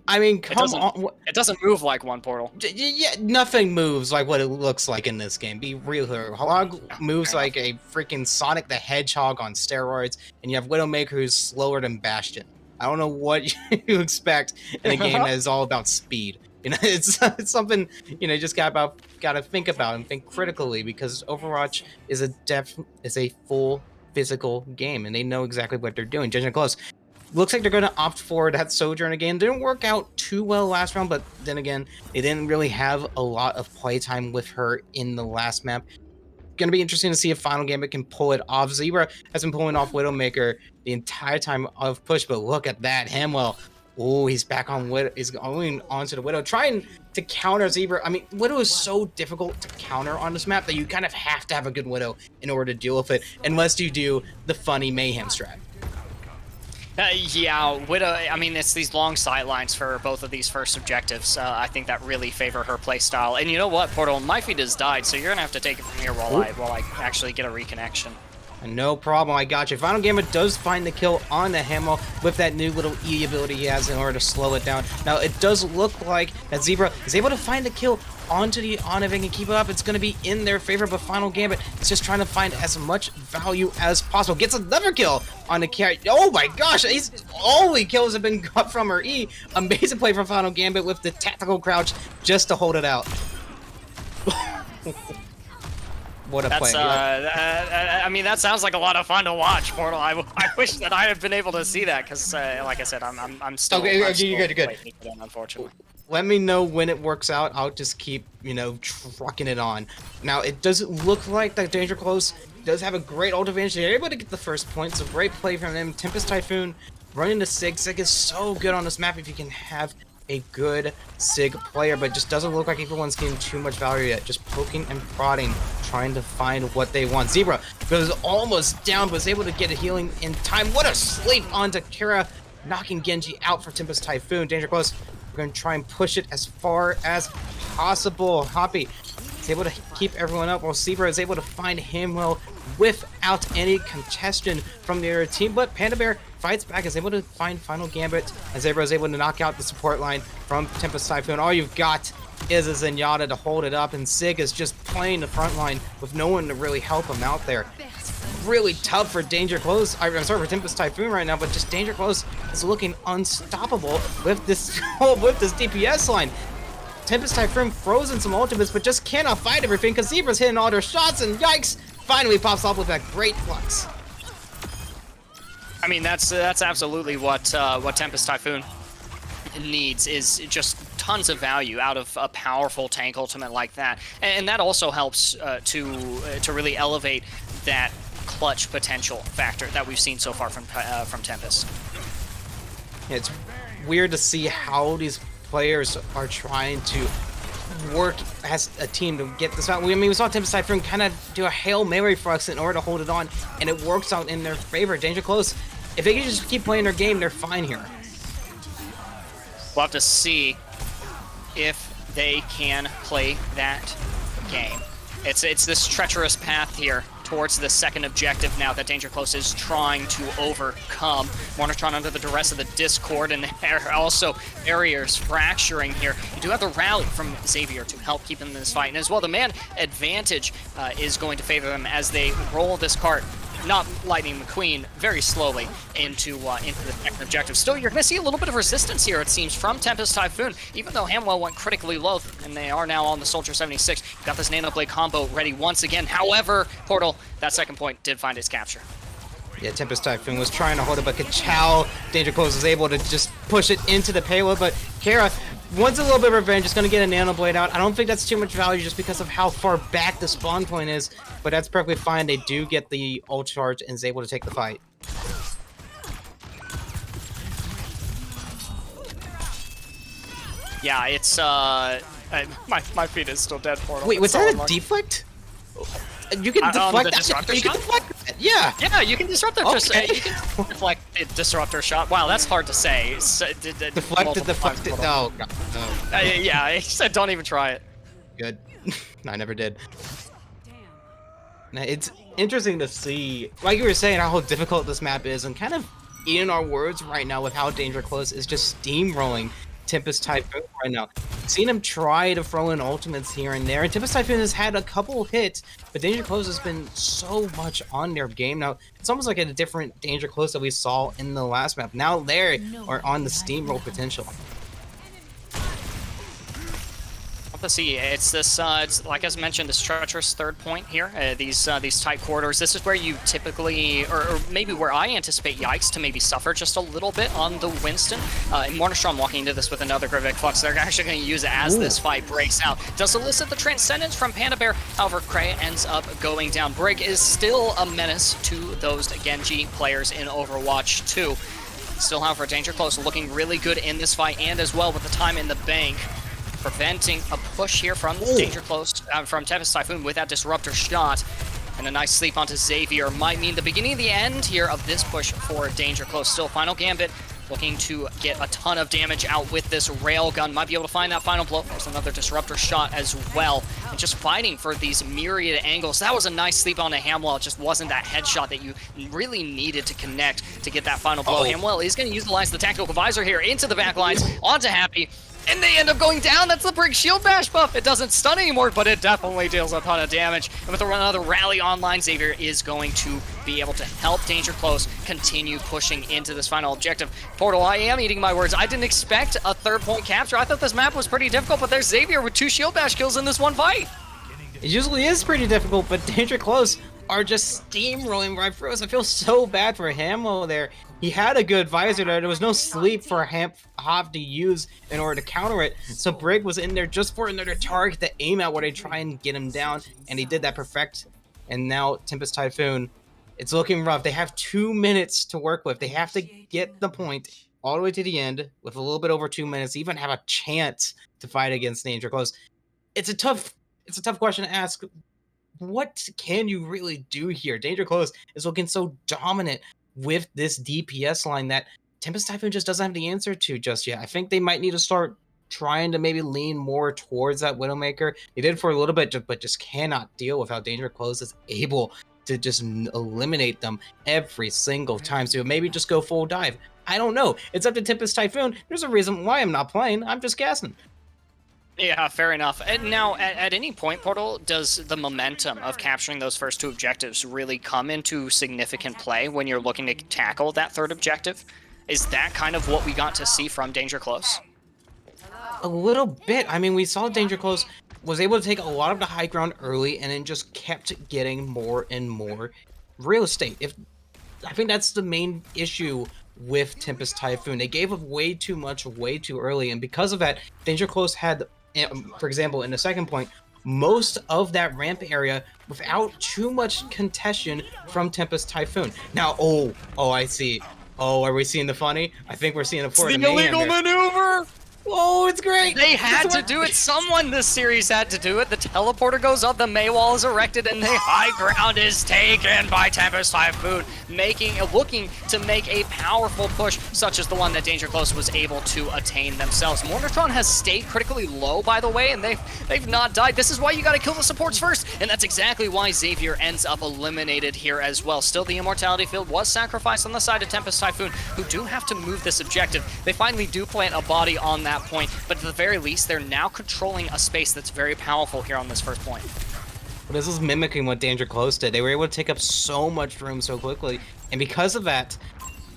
I mean, come on. It doesn't move like one, Portal. Yeah, nothing moves like what it looks like in this game. Be real here. Hog moves like a freaking Sonic the Hedgehog on steroids, and you have Widowmaker who's slower than Bastion. I don't know what you expect in a game that is all about speed. You know, it's something, you know, you just gotta think about and think critically, because Overwatch is a full physical game, and they know exactly what they're doing. Judging close. Looks like they're going to opt for that Sojourn again. Didn't work out too well last round, but then again, they didn't really have a lot of playtime with her in the last map. Going to be interesting to see if Final Gambit can pull it off. Zebra has been pulling off Widowmaker the entire time of push, but look at that. Hamwell, oh, he's back on Widow. He's going onto the Widow, trying to counter Zebra. I mean, Widow is so difficult to counter on this map that you kind of have to have a good Widow in order to deal with it, unless you do the funny Mayhem strat. Yeah, Widow, I mean, it's these long sidelines for both of these first objectives. I think that really favor her playstyle. And you know what, Portal, my feed has died, so you're going to have to take it from here while I actually get a reconnection. No problem, I got you. Final Gambit does find the kill on the Hamwell with that new little E ability he has in order to slow it down. Now, it does look like that Zebra is able to find the kill onto the On. If they can keep it up, it's going to be in their favor, but Final Gambit is just trying to find as much value as possible. Gets another kill on the carry. Oh my gosh, all the kills have been got from her E. Amazing play from Final Gambit with the tactical crouch just to hold it out. What a play. I mean, that sounds like a lot of fun to watch, Portal. I wish that I had been able to see that, because, like I said, I'm still... Okay, you're good. Unfortunately. let me know when it works out. I'll just keep, you know, trucking it on. Now, it doesn't look like that Danger Close does have a great ult advantage. They're able to get the first point, so great play from them. Tempest Typhoon running to Sig. Sig is so good on this map if you can have a good Sig player, but just doesn't look like everyone's getting too much value yet. Just poking and prodding, trying to find what they want. Zebra goes almost down, but was able to get a healing in time. What a sleep onto Kira, knocking Genji out for Tempest Typhoon. Danger Close. We're going to try and push it as far as possible. Hoppy is able to keep everyone up, while Zebra is able to find him well without any congestion from the other team. But Panda Bear fights back, is able to find Final Gambit, and Zebra is able to knock out the support line from Tempest Typhoon. All you've got is a Zenyatta to hold it up, and Sig is just playing the front line with no one to really help him out there. Really tough for Danger Close. I'm sorry for Tempest Typhoon right now, but just Danger Close is looking unstoppable with this with this DPS line. Tempest Typhoon frozen some ultimates, but just cannot fight everything because Zebra's hitting all their shots, and yikes! Finally pops off with that great flux. I mean, that's absolutely what Tempest Typhoon needs, is just tons of value out of a powerful tank ultimate like that, and that also helps to really elevate that clutch potential factor that we've seen so far from Tempest. Yeah, it's weird to see how these players are trying to work as a team to get this out. I mean, we saw Tempest Typhoon kind of do a Hail Mary flux in order to hold it on, and it works out in their favor. Danger Close, if they can just keep playing their game, they're fine here. We'll have to see if they can play that game. It's this treacherous path here towards the second objective now that Danger Close is trying to overcome. Mornitron under the duress of the Discord, and there are also barriers fracturing here. You do have the rally from Xavier to help keep them in this fight, and as well the man advantage is going to favor them as they roll this cart, not Lightning McQueen, very slowly into the second objective. Still, you're going to see a little bit of resistance here, it seems, from Tempest Typhoon, even though Hamwell went critically low, and they are now on the Soldier 76. You've got this Nano Blade combo ready once again. However, Portal, that second point did find its capture. Yeah, Tempest Typhoon was trying to hold it, but Kachow, Danger Close was able to just push it into the payload, but Kara wants a little bit of revenge, just going to get a Nano Blade out. I don't think that's too much value just because of how far back the spawn point is, but that's perfectly fine. They do get the ult charge and is able to take the fight. Yeah, it's my feet is still dead, Portal. Wait, was that a deflect? You can deflect that. You can deflect that. Yeah. Yeah, you can disrupt their Okay. you can deflect a disruptor shot. Wow, that's hard to say. Deflected. No, God, no. Yeah, I said don't even try it. Good. I never did. Now, it's interesting to see, like you were saying, how difficult this map is, and kind of in our words right now with how Danger Close is just steamrolling Tempest Typhoon right now. Seen him try to throw in ultimates here and there, and Tempest Typhoon has had a couple hits, but Danger Close has been so much on their game. Now, it's almost like a different Danger Close that we saw in the last map. Now they are on the steamroll potential. Let's see, it's this, it's, like as mentioned, this treacherous third point here, these tight corridors. This is where you typically, or maybe where I anticipate Yikes to maybe suffer just a little bit on the Winston. And Mornitron walking into this with another Gravik Flux. They're actually going to use it as this fight breaks out. Does elicit the Transcendence from Panda Bear, however, Cray ends up going down. Brig is still a menace to those Genji players in Overwatch 2. Still, however, Danger Close looking really good in this fight, and as well with the time in the bank, preventing a push here from Danger Close, from Tempest Typhoon with that disruptor shot. And a nice sleep onto Xavier might mean the beginning of the end here of this push for Danger Close. Still, Final Gambit looking to get a ton of damage out with this railgun. Might be able to find that final blow. There's another disruptor shot as well. And just fighting for these myriad angles. That was a nice sleep on a Hamwell. It just wasn't that headshot that you really needed to connect to get that final blow. Hamwell is going to utilize the tactical visor here into the back lines, onto Happy. And they end up going down. That's the Brig shield bash buff. It doesn't stun anymore, but it definitely deals a ton of damage. And with another rally online, Xavier is going to be able to help Danger Close continue pushing into this final objective. Portal, I am eating my words. I didn't expect a third point capture. I thought this map was pretty difficult, but there's Xavier with 2 shield bash kills in this one fight. It usually is pretty difficult, but Danger Close are just steamrolling right through us. I feel so bad for Hamo there. He had a good visor there. There was no sleep for Hop to use in order to counter it. So Brig was in there just for another target to aim at where they try and get him down, and he did that perfect. And now Tempest Typhoon, it's looking rough. They have 2 minutes to work with. They have to get the point all the way to the end with a little bit over 2 minutes, even have a chance to fight against Danger Close. It's a tough question to ask. What can you really do here? Danger Close is looking so dominant with this DPS line that Tempest Typhoon just doesn't have the answer to just yet. I think they might need to start trying to maybe lean more towards that Widowmaker. They did for a little bit, but just cannot deal with how Danger Close is able to just eliminate them every single time. So maybe just go full dive. I don't know. It's up to Tempest Typhoon. There's a reason why I'm not playing. I'm just guessing. Yeah, fair enough. And now, at any point, Portal, does the momentum of capturing those first 2 objectives really come into significant play when you're looking to tackle that 3rd objective? Is that kind of what we got to see from Danger Close? A little bit. I mean, we saw Danger Close was able to take a lot of the high ground early and then just kept getting more and more real estate. I think that's the main issue with Tempest Typhoon. They gave up way too much way too early, and because of that, Danger Close had, for example, in the second point, most of that ramp area without too much contention from Tempest Typhoon. Now, I see. Oh, are we seeing the funny? I think we're seeing the illegal maneuver! Oh, it's great! They had to do it. Someone this series had to do it. The teleporter goes up, the Maywall is erected, and the high ground is taken by Tempest Typhoon, looking to make a powerful push, such as the one that Danger Close was able to attain themselves. Mornitron has stayed critically low, by the way, and they've not died. This is why you gotta kill the supports first, and that's exactly why Xavier ends up eliminated here as well. Still, the Immortality Field was sacrificed on the side of Tempest Typhoon, who do have to move this objective. They finally do plant a body on that point, but at the very least, they're now controlling a space that's very powerful here on this first point. Well, this is mimicking what Danger Close did. They were able to take up so much room so quickly, and because of that,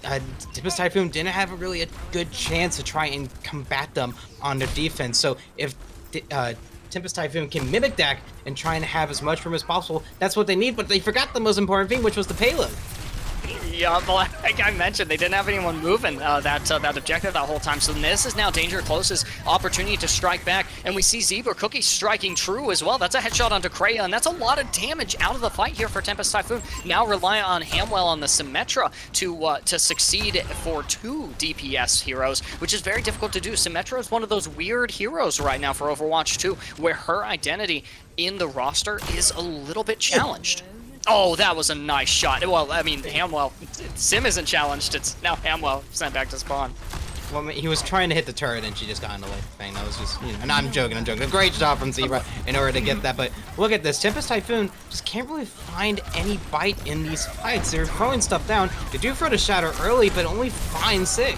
Tempest Typhoon didn't have really a good chance to try and combat them on their defense. So if Tempest Typhoon can mimic that and try and have as much room as possible, that's what they need, but they forgot the most important thing, which was the payload. Yeah, well, like I mentioned, they didn't have anyone moving that objective that whole time. So this is now Danger Close's opportunity to strike back, and we see Zebra Cookie striking true as well. That's a headshot onto Kreia, and that's a lot of damage out of the fight here for Tempest Typhoon. Now reliant on Hamwell on the Symmetra to succeed for 2 DPS heroes, which is very difficult to do. Symmetra is one of those weird heroes right now for Overwatch 2, where her identity in the roster is a little bit challenged. Oh, that was a nice shot. Well, I mean, Hamwell, Sim isn't challenged. It's now Hamwell sent back to spawn. Well, I mean, he was trying to hit the turret and she just got in the way. Thing. That was just, and I'm joking. A great job from Zebra in order to get that. But look at this. Tempest Typhoon just can't really find any bite in these fights. They're throwing stuff down. They do throw the Shatter early, but only find Sig.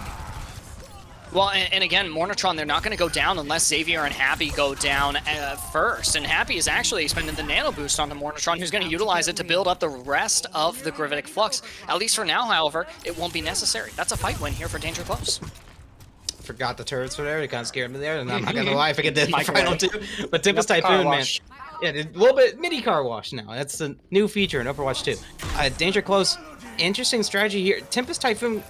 Well, and again, Mornitron, they're not going to go down unless Xavier and Happy go down first. And Happy is actually spending the nano boost on the Mornitron, who's going to utilize it to build up the rest of the Gravitic Flux. At least for now, however, it won't be necessary. That's a fight win here for Danger Close. Forgot the turrets were there. They kind of scared me there. And I'm not going to lie, I forget the final 2. But Tempest Typhoon, man. Yeah, a little bit mini car wash now. That's a new feature in Overwatch 2. Danger Close, interesting strategy here. Tempest Typhoon,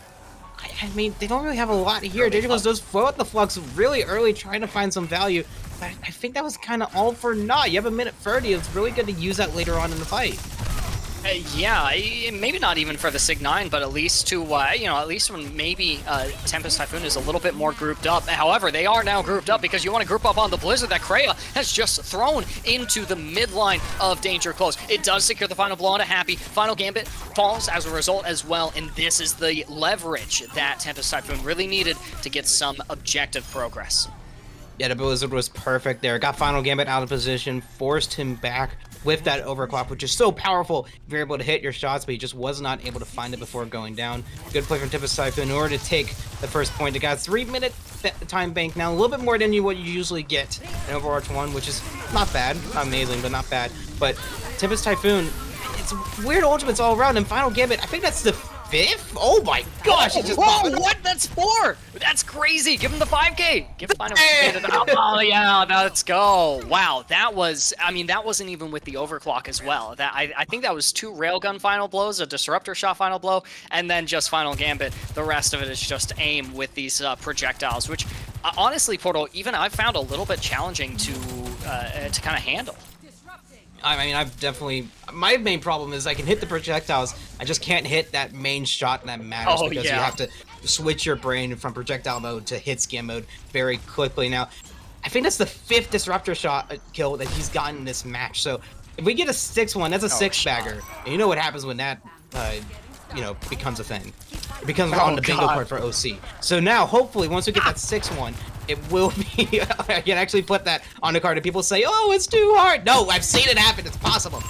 I mean, they don't really have a lot here. Danger Close does throw out the Flux really early, trying to find some value. But I think that was kind of all for naught. You have a minute 30. It's really good to use that later on in the fight. Yeah, maybe not even for the Sig-9, but at least to, at least when maybe Tempest Typhoon is a little bit more grouped up. However, they are now grouped up because you want to group up on the Blizzard that Kreia has just thrown into the midline of Danger Close. It does secure the final blow onto Happy. Final Gambit falls as a result as well, and this is the leverage that Tempest Typhoon really needed to get some objective progress. Yeah, the Blizzard was perfect there. Got Final Gambit out of position, forced him back with that overclock, which is so powerful if you're able to hit your shots, but he just was not able to find it before going down. Good play from Tempest Typhoon in order to take the first point. It got 3-minute time bank now, a little bit more than what you usually get in Overwatch 1, which is not bad. Not amazing, but not bad. But Tempest Typhoon, it's weird ultimates all around, and Final Gambit, I think that's the 5th? Oh my gosh! He just Whoa, what? That's 4! That's crazy! Give him the 5K! Give the final. Oh yeah, let's go! Wow, that was. I mean, that wasn't even with the overclock as well. That I think that was 2 railgun final blows, a disruptor shot final blow, and then just final gambit. The rest of it is just aim with these projectiles, which honestly, Portal, even I've found a little bit challenging to kind of handle. I mean, I've definitely... My main problem is I can hit the projectiles, I just can't hit that main shot that matters because you have to switch your brain from projectile mode to hit scan mode very quickly. Now, I think that's the 5th disruptor shot kill that he's gotten in this match, so if we get a 6th one, that's a 6-bagger. And you know what happens when that, you know, becomes a thing. It becomes on the bingo card for OC. So now, hopefully, once we get that 6th one, it will be, I can actually put that on the card and people say, oh, it's too hard. No, I've seen it happen, it's possible.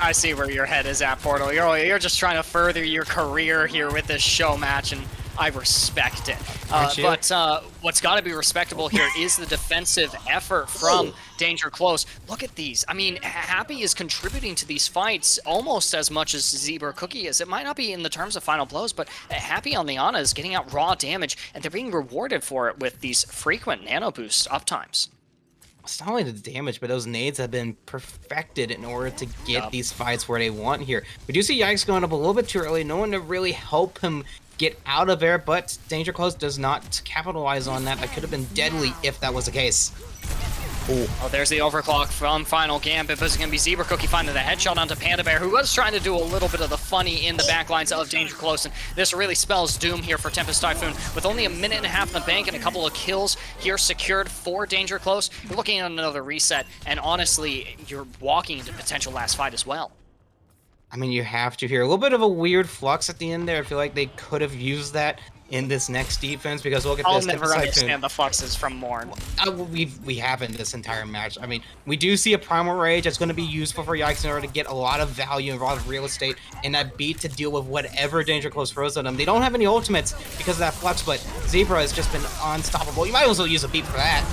I see where your head is at, Portal. You're just trying to further your career here with this show match, and I respect it. But what's got to be respectable here is the defensive effort from Danger Close. Look at these. I mean, Happy is contributing to these fights almost as much as Zebra Cookie is. It might not be in the terms of final blows, but Happy on the Ana is getting out raw damage, and they're being rewarded for it with these frequent nano boost uptimes. It's not only the damage, but those nades have been perfected in order to get these fights where they want here. We do see Yikes going up a little bit too early. No one to really help him get out of there, but Danger Close does not capitalize on that. That could have been deadly if that was the case. Ooh. Oh, there's the overclock from Final Gambit, but it's going to be Zebra Cookie finding the headshot onto Panda Bear, who was trying to do a little bit of the funny in the backlines of Danger Close, and this really spells doom here for Tempest Typhoon. With only a minute and a half in the bank and a couple of kills here secured for Danger Close, you're looking at another reset, and honestly, you're walking into potential last fight as well. I mean, you have to here. A little bit of a weird flux at the end there. I feel like they could have used that in this next defense because look at this. I'll never understand the fluxes from Morn. We haven't this entire match. I mean, we do see a Primal Rage that's going to be useful for Yikes in order to get a lot of value and a lot of real estate in that beat to deal with whatever Danger Close throws at them. They don't have any ultimates because of that flux, but Zebra has just been unstoppable. You might as well use a beat for that.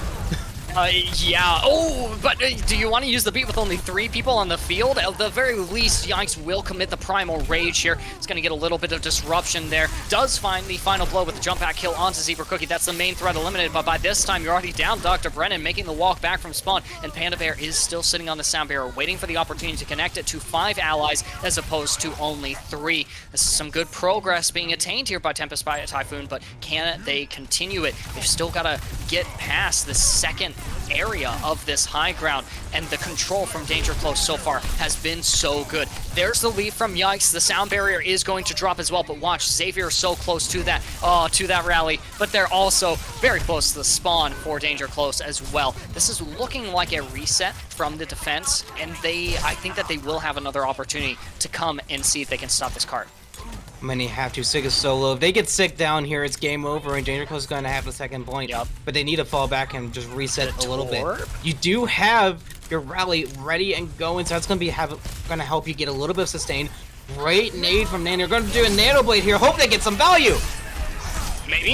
Yeah. Oh, but do you want to use the beat with only 3 people on the field? At the very least, Yikes will commit the Primal Rage here. It's going to get a little bit of disruption there. Does find the final blow with the jump back kill onto Zebra Cookie. That's the main threat eliminated, but by this time, you're already down Dr. Brennan, making the walk back from spawn, and Panda Bear is still sitting on the sound barrier, waiting for the opportunity to connect it to 5 allies as opposed to only 3. This is some good progress being attained here by Tempest by Typhoon, but can they continue it? They've still got to get past the second area of this high ground, and the control from Danger Close so far has been so good. There's the lead from Yikes. The sound barrier is going to drop as well, but watch, Xavier is so close to that rally, but they're also very close to the spawn for Danger Close as well. This is looking like a reset from the defense, and I think that they will have another opportunity to come and see if they can stop this cart. Many have to. Sig is so low. If they get Sig down here, it's game over, and Danger Close is going to have the second point. Yep. But they need to fall back and just reset a little bit. You do have your rally ready and going, so that's going to help you get a little bit of sustain. Great nade from Nano. You're going to do a Nano Blade here. Hope they get some value. Maybe.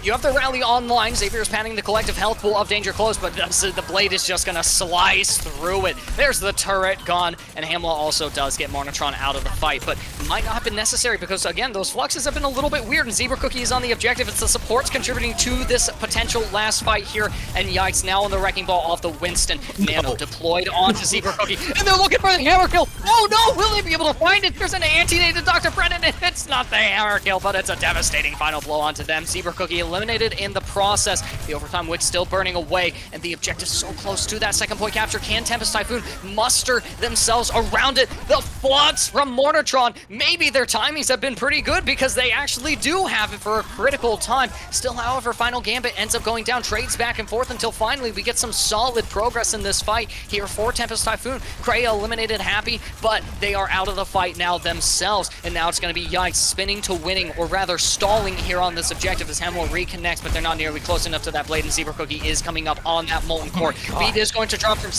You have the rally online. Xavier's panning the collective health pool of Danger Close, but the blade is just going to slice through it. There's the turret gone, and Hamla also does get Mornitron out of the fight, but might not have been necessary because, again, those fluxes have been a little bit weird, and Zebra Cookie is on the objective. It's the supports contributing to this potential last fight here, and Yikes now on the Wrecking Ball off the Winston. Nano deployed onto Zebra Cookie, and they're looking for the hammer kill. Oh no, will they be able to find it? There's an anti-nade to Dr. Brennan, and it's not the hammer kill, but it's a devastating final blow onto them. Zebra Cookie eliminated in the process. The overtime wick still burning away, and the objective so close to that second point capture. Can Tempest Typhoon muster themselves around it? The floods from Mornitron. Maybe their timings have been pretty good because they actually do have it for a critical time. Still, however, Final Gambit ends up going down, trades back and forth until finally we get some solid progress in this fight here for Tempest Typhoon. Kreia eliminated Happy, but they are out of the fight now themselves, and now it's going to be Yikes spinning to winning, or rather stalling here on this objective as Hamel reconnects, but they're not nearly close enough to that blade, and Zebra Cookie is coming up on that Molten Core. Beat is going to drop from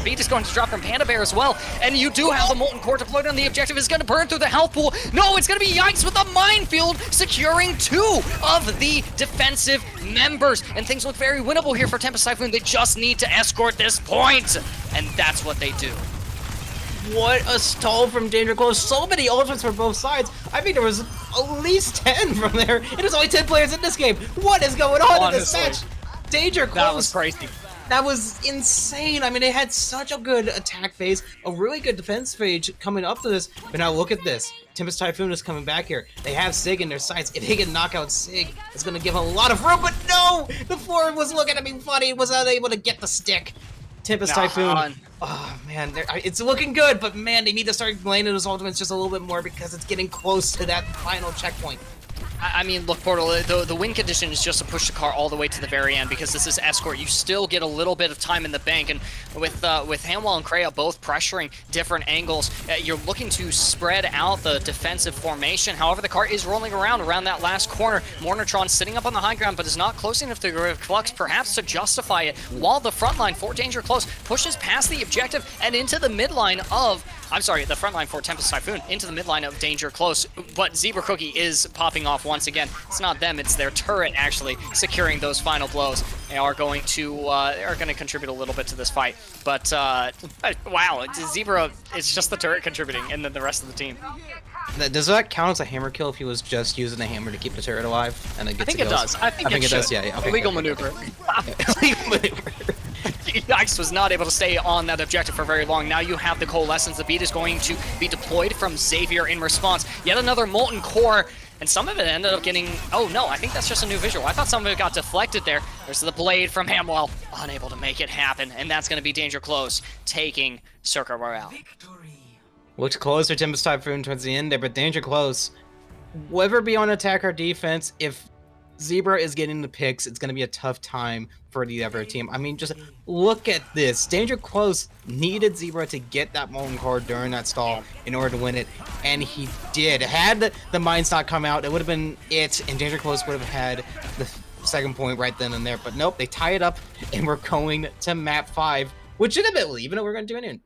Beat is going to drop from Panda Bear as well, and you do have the Molten Core deployed on the objective. Is going to burn through the health pool. No, it's going to be Yikes with a minefield securing 2 of the defensive members, and things look very winnable here for Tempest Typhoon. They just need to escort this point, and that's what they do. what a stall from Danger Close. So many ultimates for both sides. I think there was at least 10 from there. It is only 10 players in this game. What is going on in this match? Danger Close. That was crazy. That was insane. I mean, they had such a good attack phase, a really good defense phase coming up to this. But now look at this. Tempest Typhoon is coming back here. They have Sig in their sights. If he can knock out Sig, it's going to give him a lot of room. But no! The floor was looking at me funny. Was not able to get the stick. Tempest Typhoon. Oh, man. It's looking good. But, man, they need to start landing those ultimates just a little bit more because it's getting close to that final checkpoint. I mean, look, Portal, the win condition is just to push the car all the way to the very end because this is Escort. You still get a little bit of time in the bank, and with Hamwell and Kreia both pressuring different angles, you're looking to spread out the defensive formation. However, the car is rolling around that last corner. Mornitron sitting up on the high ground, but is not close enough to the Flux, perhaps to justify it, while the front line for Danger Close pushes past the objective and into the midline of... I'm sorry, the front line for Tempest Typhoon into the midline of Danger Close, but Zebra Cookie is popping off once again. It's not them, it's their turret actually securing those final blows. They are going to contribute a little bit to this fight, but wow, Zebra is just the turret contributing, and then the rest of the team. Does that count as a hammer kill if he was just using the hammer to keep the turret alive? And it gets I think it does. I think it does. Yeah. Okay, Illegal maneuver. Illegal maneuver. Yikes was not able to stay on that objective for very long. Now you have the Coalescence. The beat is going to be deployed from Xavier in response. Yet another Molten Core, and some of it ended up getting... Oh no, I think that's just a new visual. I thought some of it got deflected there. There's the blade from Hamwell, unable to make it happen, and that's going to be Danger Close taking Circa Royale. Looks close for Tempest Typhoon towards the end there, but Danger Close. Whether it be on attack or defense, if Zebra is getting the picks, it's going to be a tough time for the other team. I mean, just look at this. Danger Close needed Zebra to get that Molten Core during that stall in order to win it, and he did. Had the Mines not come out, it would have been it, and Danger Close would have had the second point right then and there. But nope, they tie it up, and we're going to map 5, legitimately, even though we're going to do it in.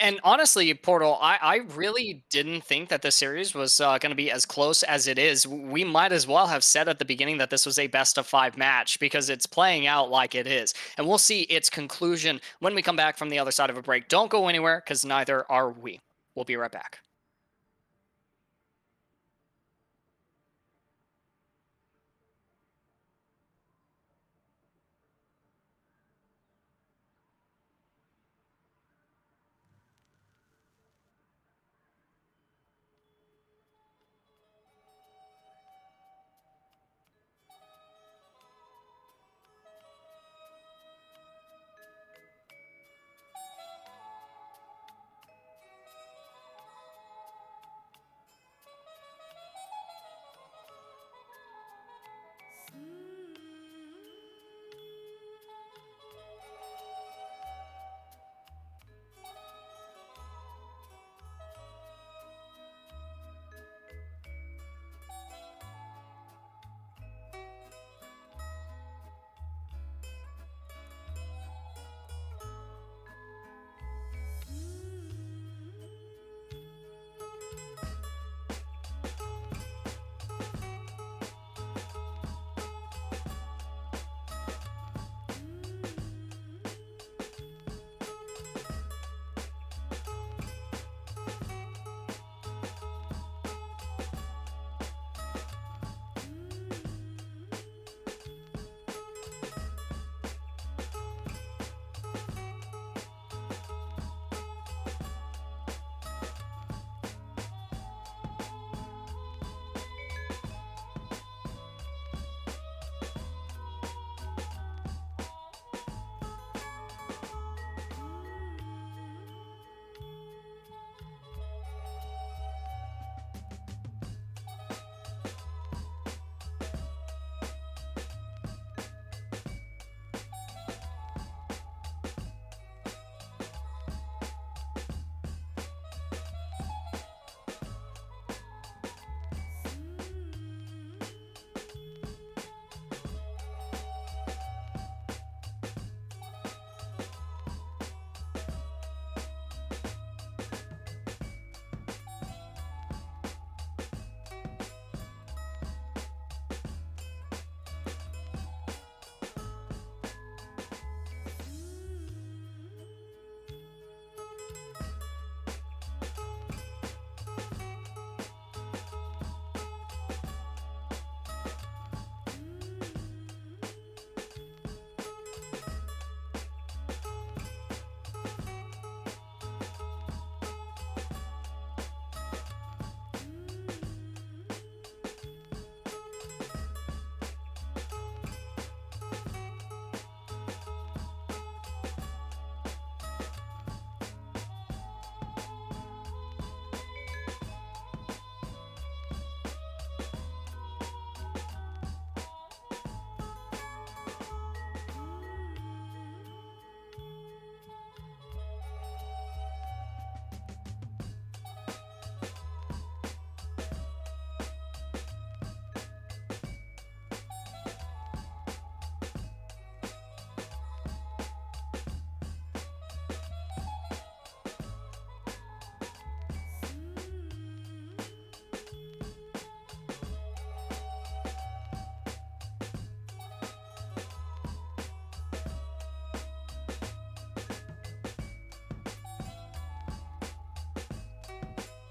And honestly, Portal, I really didn't think that this series was going to be as close as it is. We might as well have said at the beginning that this was a best-of-5 match because it's playing out like it is. And we'll see its conclusion when we come back from the other side of a break. Don't go anywhere because neither are we. We'll be right back.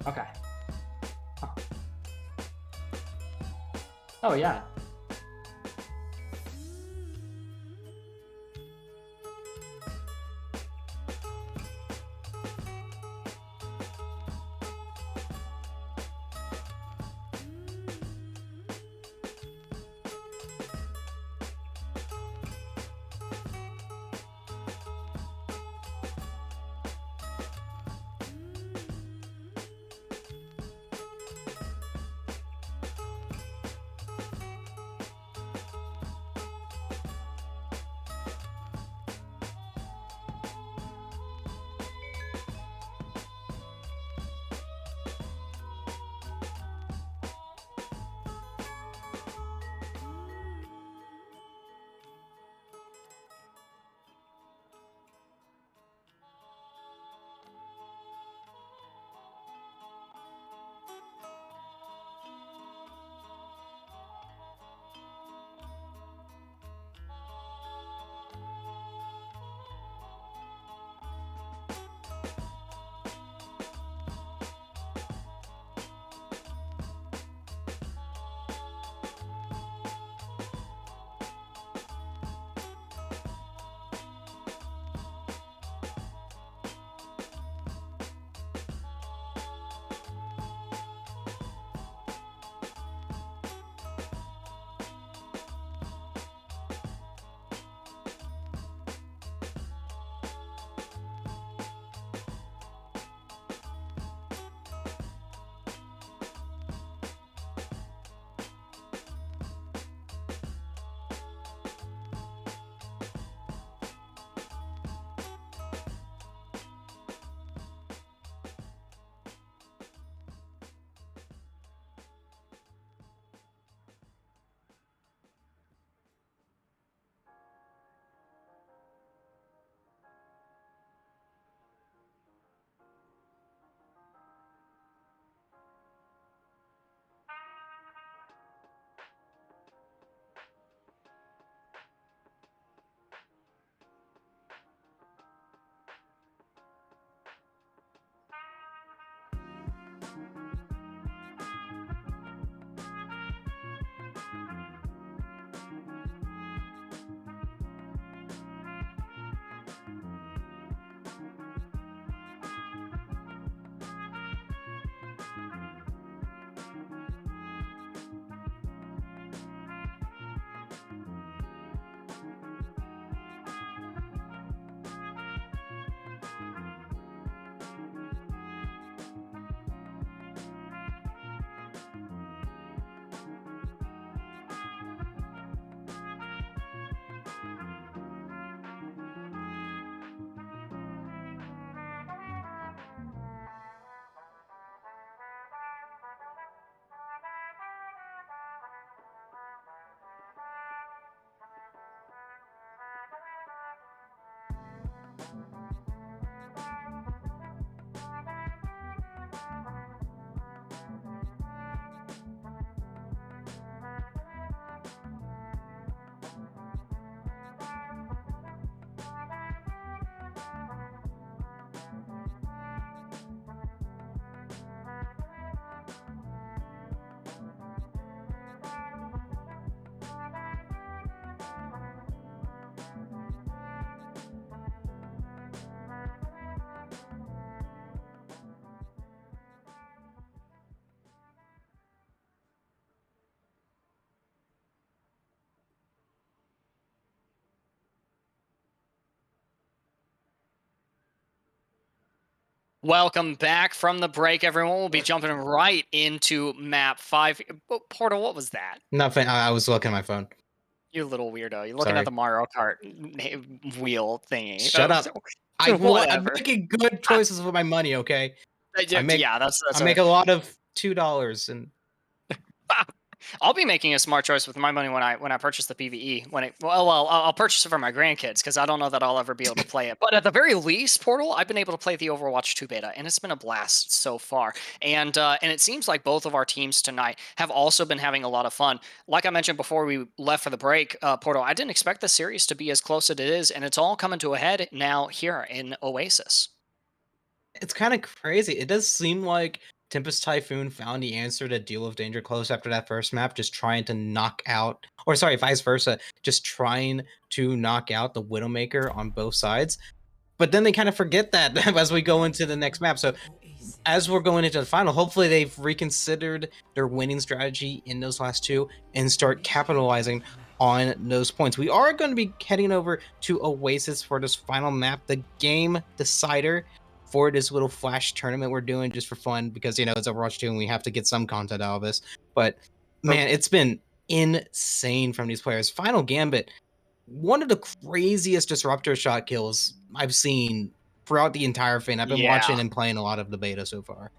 Okay. Oh, oh yeah. Welcome back from the break, everyone. We'll be jumping right into map 5. Portal, what was that? Nothing. I was looking at my phone. You little weirdo. You're looking at Sorry. the Mario Kart wheel thingy. Shut up. I'm Whatever. making good choices with my money. Okay. I make Yeah, that's I make a lot of $2 and I'll be making a smart choice with my money when I purchase the PVE. I'll purchase it for my grandkids because I don't know that I'll ever be able to play it. But at the very least, Portal, I've been able to play the Overwatch 2 beta, and it's been a blast so far. And it seems like both of our teams tonight have also been having a lot of fun. Like I mentioned before we left for the break, Portal, I didn't expect the series to be as close as it is, and it's all coming to a head now here in Oasis. it's kind of crazy. It does seem like Tempest Typhoon found the answer to deal with Danger Close after that first map, just trying to knock out, or sorry, vice versa, just trying to knock out the Widowmaker on both sides. But then they kind of forget that as we go into the next map. So as we're going into the final, hopefully they've reconsidered their winning strategy in those last two and start capitalizing on those points. We are going to be heading over to Oasis for this final map, the game decider for this little flash tournament we're doing just for fun because, you know, it's Overwatch 2 and we have to get some content out of this. But man, it's been insane from these players. Final Gambit, one of the craziest disruptor shot kills I've seen throughout the entire thing. I've been watching and playing a lot of the beta so far.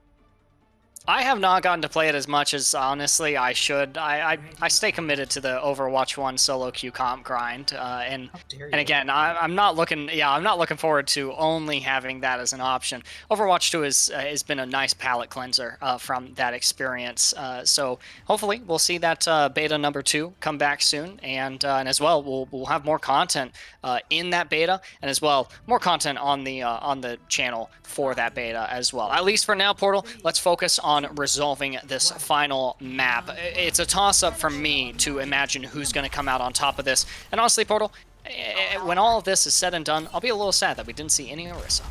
I have not gotten to play it as much as honestly I should. I stay committed to the Overwatch 1 solo queue comp grind, and again I'm not looking forward to only having that as an option. Overwatch 2 has been a nice palate cleanser from that experience. So hopefully we'll see that beta number 2 come back soon, and as well we'll have more content in that beta, and as well more content on the channel for that beta as well. At least for now, Portal. Let's focus on resolving this final map. It's a toss-up for me to imagine who's going to come out on top of this. And honestly, Portal, when all of this is said and done, I'll be a little sad that we didn't see any Orisa.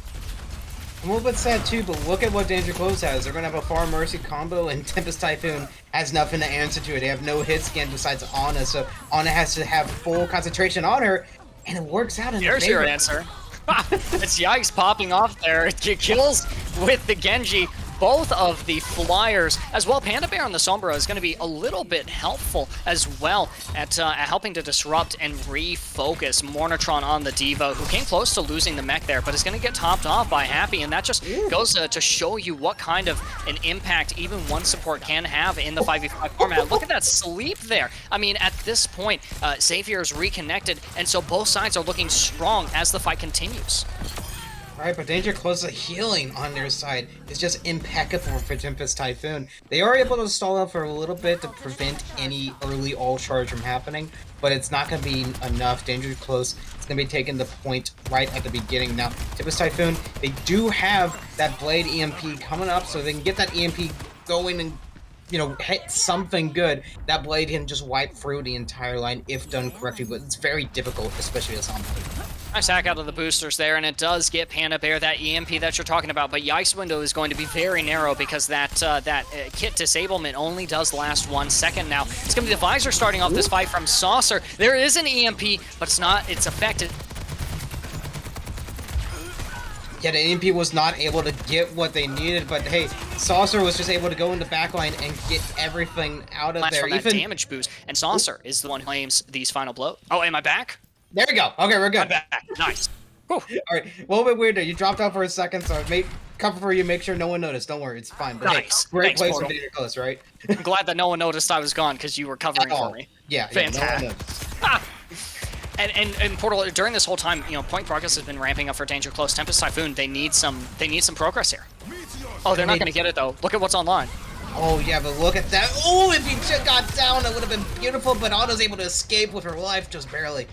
I'm a little bit sad too, but look at what Danger Close has. They're going to have a Far Mercy combo, and Tempest Typhoon has nothing to answer to it. They have no hit scan besides Ana, so Ana has to have full concentration on her, and it works out in their favor. There's your answer. It's Yikes popping off there. It kills with the Genji. Both of the flyers, as well. Panda Bear on the Sombra is going to be a little bit helpful as well at helping to disrupt and refocus Mornitron on the D.Va, who came close to losing the mech there, but is going to get topped off by Happy, and that just goes to show you what kind of an impact even one support can have in the 5v5 format. Look at that sleep there. I mean, at this point, Xavier is reconnected, and so both sides are looking strong as the fight continues. Alright, but Danger Close's healing on their side is just impeccable for Tempest Typhoon. They are able to stall out for a little bit to prevent any early all charge from happening, but it's not going to be enough. Danger Close is going to be taking the point right at the beginning. Now, Tempest Typhoon, they do have that Blade EMP coming up, so they can get that EMP going and, you know, hit something good. That Blade can just wipe through the entire line if done correctly, but it's very difficult, especially as Zombie. Nice hack out of the boosters there, and it does get Panda Bear that EMP that you're talking about, but Yikes window is going to be very narrow because that kit disablement only does last 1 second now. It's going to be the Visor starting off this fight from Saucer. There is an EMP, but it's affected. Yeah, the EMP was not able to get what they needed, but hey, Saucer was just able to go in the backline and get everything out of there. From that damage boost, and Saucer is the one who claims these final blows. Oh, am I back? There we go. Okay, we're good. I'm back. Nice. Whew. All right, a little bit weird there. You dropped out for a second, so I made cover for you. Make sure no one noticed. Don't worry, it's fine. But nice. Hey, great Thanks, place Portal. with Danger Close, right? I'm glad that no one noticed I was gone because you were covering for me. Yeah, fantastic. No one And Portal, during this whole time, you know, point progress has been ramping up for Danger Close. Tempest Typhoon, they need some progress here. Oh, they're not going to get it though. Look at what's online. Oh yeah, but look at that. Oh, if he just got down, that would have been beautiful. But Anna's able to escape with her life, just barely.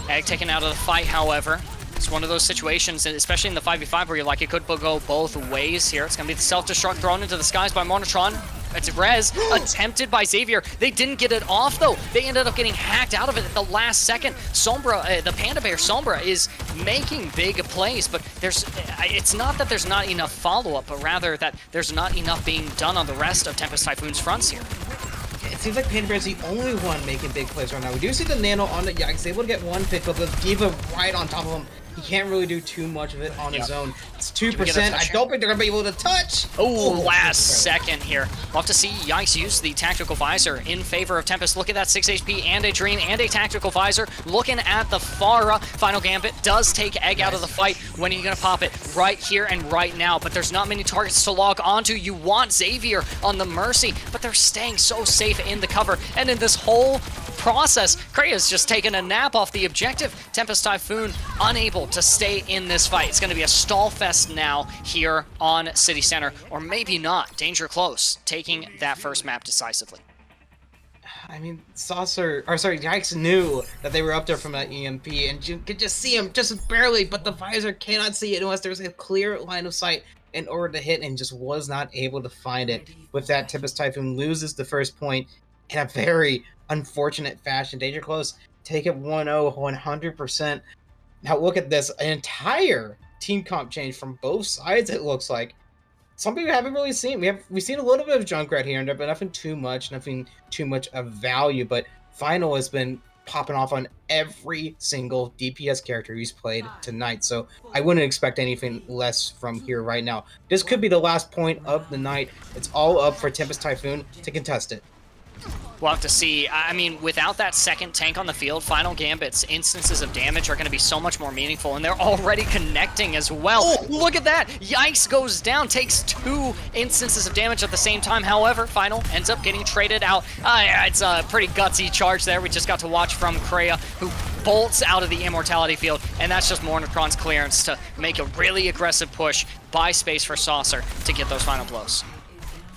Egg taken out of the fight, however. It's one of those situations, especially in the 5v5, where you're like, it could go both ways here. It's going to be the self-destruct thrown into the skies by Mornitron. It's res, attempted by Xavier. They didn't get it off, though. They ended up getting hacked out of it at the last second. Sombra, the Panda Bear Sombra is making big plays, but it's not that there's not enough follow-up, but rather that there's not enough being done on the rest of Tempest Typhoon's fronts here. It seems like Panda Bear's the only one making big plays right now. We do see the Nano on the Yikes, able to get one pick, but with D.Va right on top of him, he can't really do too much of it on his own. It's 2%. I don't think they're going to be able to touch. Oh, last second here. We'll have to see Yikes use the Tactical Visor in favor of Tempest. Look at that 6 HP and a Dream and a Tactical Visor. Looking at the Pharah. Final Gambit does take Egg out of the fight. When are you going to pop it? Right here and right now. But there's not many targets to log onto. You want Xavier on the Mercy, but they're staying so safe in the cover. And in this whole process, Krea's just taken a nap off the objective. Tempest Typhoon unable to stay in this fight. It's going to be a stall fest now here on City Center, or maybe not. Danger Close taking that first map decisively. I mean, Yikes knew that they were up there from that EMP, and you could just see him just barely, but the Visor cannot see it unless there's a clear line of sight. in order to hit and just was not able to find it. With that, Tempest Typhoon loses the first point in a very unfortunate fashion. Danger Close take it 1-0, 100%. Now look at this, an entire team comp change from both sides, it looks like. Something we haven't really seen. We've seen a little bit of Junkrat here and there, but nothing too much of value. But Final has been popping off on every single DPS character he's played tonight, so I wouldn't expect anything less from here right now. This could be the last point of the night. It's all up for Tempest Typhoon to contest it. We'll have to see. I mean, without that second tank on the field, Final Gambit's instances of damage are going to be so much more meaningful, and they're already connecting as well. Oh, look at that! Yikes goes down, takes 2 instances of damage at the same time. However, Final ends up getting traded out. It's a pretty gutsy charge there. We just got to watch from Kreia, who bolts out of the Immortality field, and that's just Mornitron's clearance to make a really aggressive push, buy space for Saucer to get those final blows.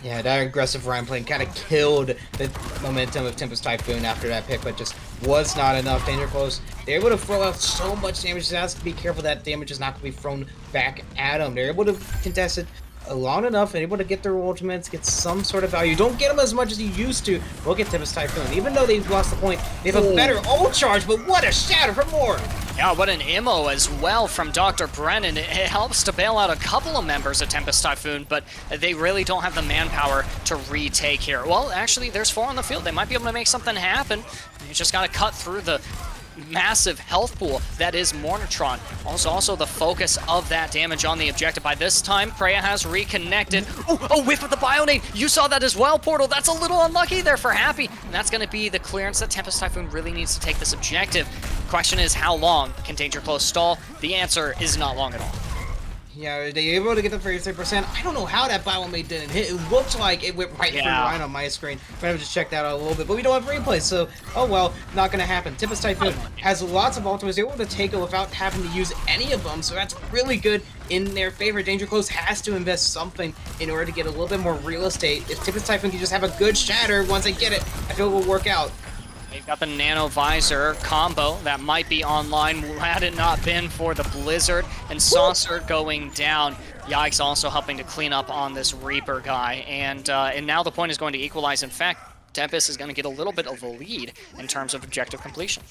Yeah, that aggressive Ryan play kind of killed the momentum of Tempest Typhoon after that pick, but just was not enough. Danger Close, they're able to throw out so much damage. They have to be careful that damage is not going to be thrown back at them. They're able to contest it long enough and able to get their ultimates, get some sort of value. Don't get them as much as you used to. Look at Tempest Typhoon. Even though they've lost the point, they have a better ult charge, but what a shatter for more! Yeah, what an immo as well from Dr. Brennan. It helps to bail out a couple of members of Tempest Typhoon, but they really don't have the manpower to retake here. Well, actually, there's 4 on the field. They might be able to make something happen. You just got to cut through the massive health pool that is Mornitron. Also the focus of that damage on the objective. By this time, Kreia has reconnected. Oh, whiff with the Bionade. You saw that as well, Portal. That's a little unlucky there for Happy. And that's going to be the clearance that Tempest Typhoon really needs to take this objective. Question is, how long can Danger Close stall? The answer is not long at all. Yeah, they able to get the 33%. I don't know how that Bionade didn't hit. It looked like it went right through line on my screen. I'm gonna just check that out a little bit, but we don't have replay, so oh well, not gonna happen. Tempest Typhoon has lots of ultimates. They're able to take it without having to use any of them, so that's really good in their favor. Danger Close has to invest something in order to get a little bit more real estate. If Tempest Typhoon can just have a good shatter once they get it, I feel it will work out. They've got the Nano Visor combo that might be online had it not been for the Blizzard, and Saucer going down. Yikes also helping to clean up on this Reaper guy, and now the point is going to equalize. In fact, Tempest is going to get a little bit of a lead in terms of objective completion.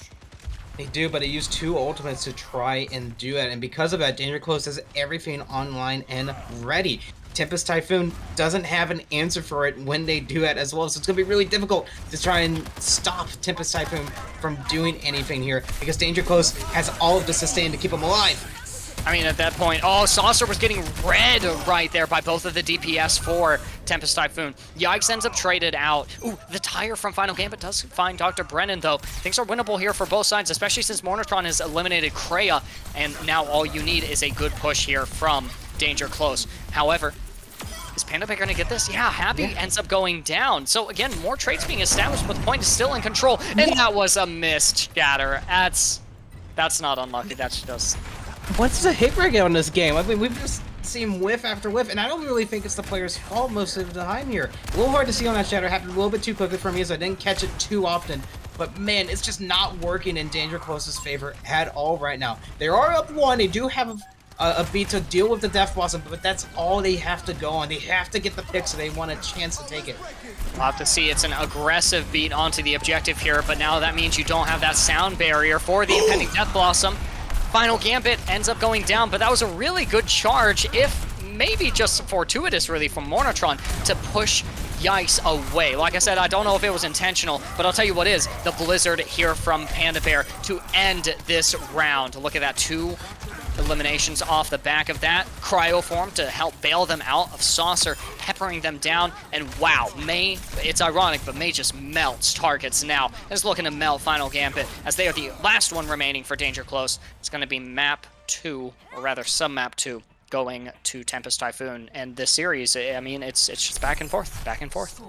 They do, but they use 2 ultimates to try and do it, and because of that, Danger Close has everything online and ready. Tempest Typhoon doesn't have an answer for it when they do it as well, so it's going to be really difficult to try and stop Tempest Typhoon from doing anything here, because Danger Close has all of the sustain to keep him alive. I mean, at that point, Saucer was getting read right there by both of the DPS for Tempest Typhoon. Yikes ends up traded out. Ooh, the tire from Final Gambit does find Dr. Brennan, though. Things are winnable here for both sides, especially since Mornitron has eliminated Kreia, and now all you need is a good push here from Danger Close. However, is Panda Bear going to get this? Yeah, Happy ends up going down. So again, more traits being established, but the point is still in control. And that was a missed shatter. That's not unlucky. That's just... What's the hit rate on this game? I mean, we've just seen whiff after whiff, and I don't really think it's the player's fault most of the time here. A little hard to see on that shatter. Happened a little bit too quickly for me, so I didn't catch it too often. But man, it's just not working in Danger Close's favor at all right now. They are up 1. They do have a beat to deal with the Death Blossom, but that's all they have to go on. They have to get the pick so they want a chance to take it. We'll have to see. It's an aggressive beat onto the objective here, but now that means you don't have that sound barrier for the impending Death Blossom. Final Gambit ends up going down, but that was a really good charge, if maybe just fortuitous really from Mornitron to push Yikes away. Like I said, I don't know if it was intentional, but I'll tell you what is, the Blizzard here from Panda Bear to end this round. Look at that, 2 eliminations off the back of that. Cryoform to help bail them out of Saucer, peppering them down, and wow, May, it's ironic, but May just melts targets now. Is looking to melt Final Gambit, as they are the last one remaining for Danger Close. It's going to be map 2, or rather sub-map 2, going to Tempest Typhoon. And this series, I mean, it's just back and forth, back and forth.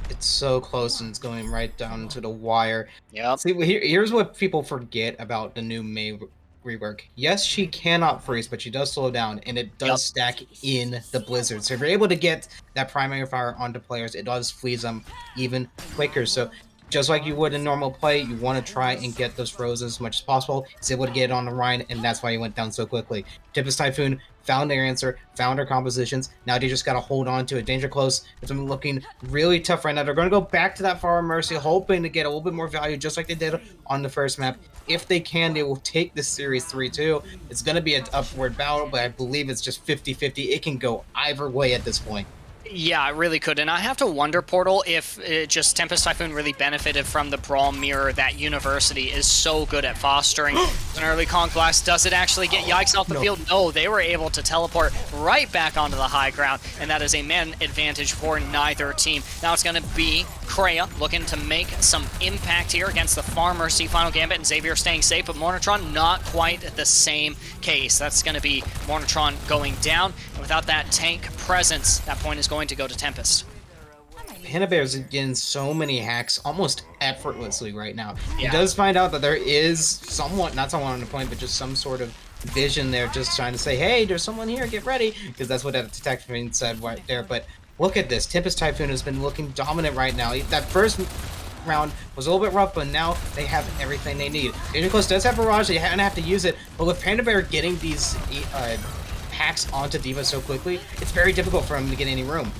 It's so close, and it's going right down to the wire. Yep. See, here's what people forget about the new May rework. Yes, she cannot freeze, but she does slow down, and it does stack in the Blizzard. So if you're able to get that primary fire onto players, it does freeze them even quicker. So just like you would in normal play, you want to try and get those roses as much as possible. He's able to get it on the Rhine, and that's why he went down so quickly. Tempest Typhoon found their answer, found their compositions. Now they just got to hold on to it. Danger Close has been looking really tough right now. They're going to go back to that Far Mercy, hoping to get a little bit more value, just like they did on the first map. If they can, they will take this series 3-2. It's going to be an upward battle, but I believe it's just 50-50. It can go either way at this point. Yeah, it really could. And I have to wonder, Portal, if just Tempest Typhoon really benefited from the Brawl Mirror that University is so good at fostering. An early Conk Blast, does it actually get Yikes off the field? No, they were able to teleport right back onto the high ground, and that is a man advantage for neither team. Now it's going to be Kreia looking to make some impact here against the Pharmercy Final Gambit, and Xavier staying safe, but Mornitron not quite the same case. That's going to be Mornitron going down, and without that tank presence, that point is going to go to Tempest. Panda Bear's getting so many hacks almost effortlessly right now. Yeah. He does find out that there is somewhat, not someone on the point, but just some sort of vision there, just trying to say, hey, there's someone here, get ready, because that's what that detective said right there. But look at this. Tempest Typhoon has been looking dominant right now. That first round was a little bit rough, but now they have everything they need. Danger Close does have Barrage, they have to use it, but with Panda Bear getting these hacks onto D.Va so quickly, it's very difficult for him to get any room.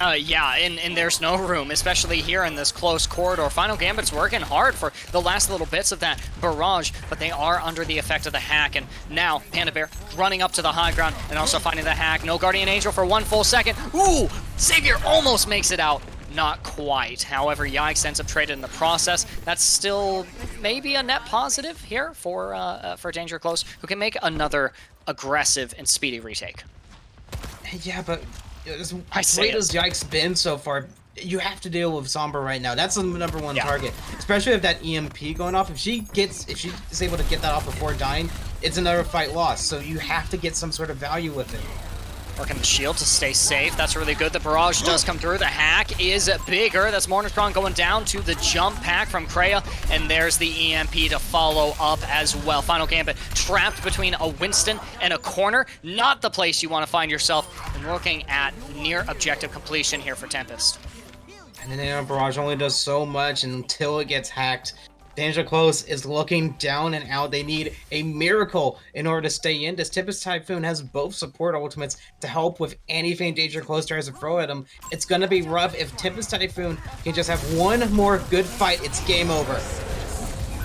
Yeah, and there's no room, especially here in this close corridor. Final Gambit's working hard for the last little bits of that barrage, but they are under the effect of the hack. And now Panda Bear running up to the high ground and also finding the hack. No Guardian Angel for 1 full second. Ooh, Xavier almost makes it out. Not quite. However, Yikes ends up traded in the process. That's still maybe a net positive here for Danger Close, who can make another aggressive and speedy retake. Yeah, but as great as Yikes been so far, you have to deal with Sombra right now. That's the #1 target, especially with that EMP going off. If she is able to get that off before dying, it's another fight lost. So you have to get some sort of value with it. Working the shield to stay safe. That's really good. The barrage does come through. The hack is bigger. That's Mornitron going down to the jump pack from Kreia. And there's the EMP to follow up as well. Final Gambit trapped between a Winston and a corner. Not the place you want to find yourself. And looking at near objective completion here for Tempest. And then Barrage only does so much until it gets hacked. Danger Close is looking down and out. They need a miracle in order to stay in. This Tempest Typhoon has both support ultimates to help with anything Danger Close tries to throw at him. It's going to be rough. If Tempest Typhoon can just have one more good fight, it's game over.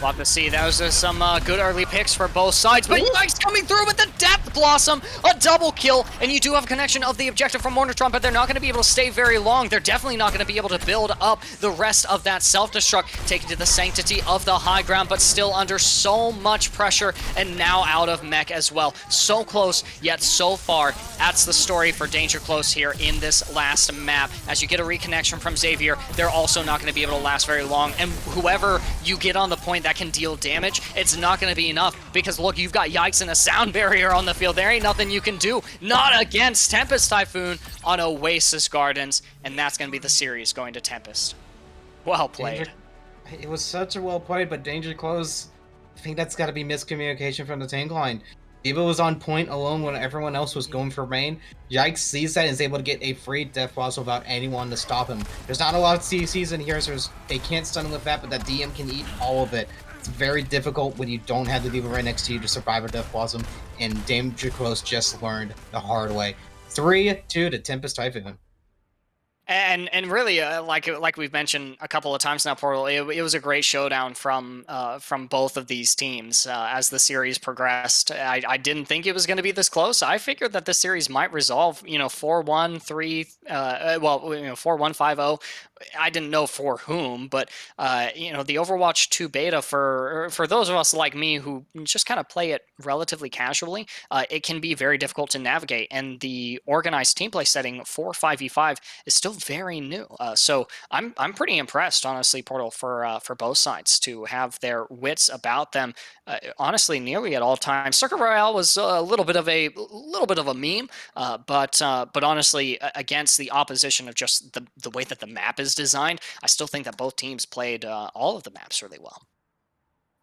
We'll have to see. That was some good early picks for both sides, but Yikes coming through with the Depth Blossom, a double kill, and you do have a connection of the objective from Mornitron, but they're not going to be able to stay very long. They're definitely not going to be able to build up the rest of that self-destruct, taken to the sanctity of the high ground, but still under so much pressure, and now out of mech as well. So close, yet so far. That's the story for Danger Close here in this last map. As you get a reconnection from Xavier, they're also not going to be able to last very long, and whoever you get on the point that can deal damage, it's not going to be enough, because look, you've got Yikes and a sound barrier on the field. There ain't nothing you can do. Not against Tempest Typhoon on Oasis Gardens, and that's going to be the series going to Tempest. Well played. It was such a well played, but Danger Close, I think that's got to be miscommunication from the tank line. D.Va was on point alone when everyone else was going for main. Yikes sees that and is able to get a free Death Blossom without anyone to stop him. There's not a lot of CCs in here, so they can't stun him with that, but that DM can eat all of it. It's very difficult when you don't have the D.Va right next to you to survive a Death Blossom, and Danger Close just learned the hard way. 3-2 to Tempest Typhoon. And really, like we've mentioned a couple of times now, Portal, it was a great showdown from both of these teams as the series progressed. I didn't think it was going to be this close. I figured that this series might resolve, 4-1, 4-1, 5-0. I didn't know for whom, but the Overwatch 2 beta for those of us like me who just kind of play it relatively casually, it can be very difficult to navigate. And the organized team play setting for 5v5 is still very new. So I'm pretty impressed, honestly, Portal, for both sides to have their wits about them. Honestly, nearly at all times. Circuit Royale was a little bit of a meme, but honestly, against the opposition of just the way that the map is designed, I still think that both teams played all of the maps really well.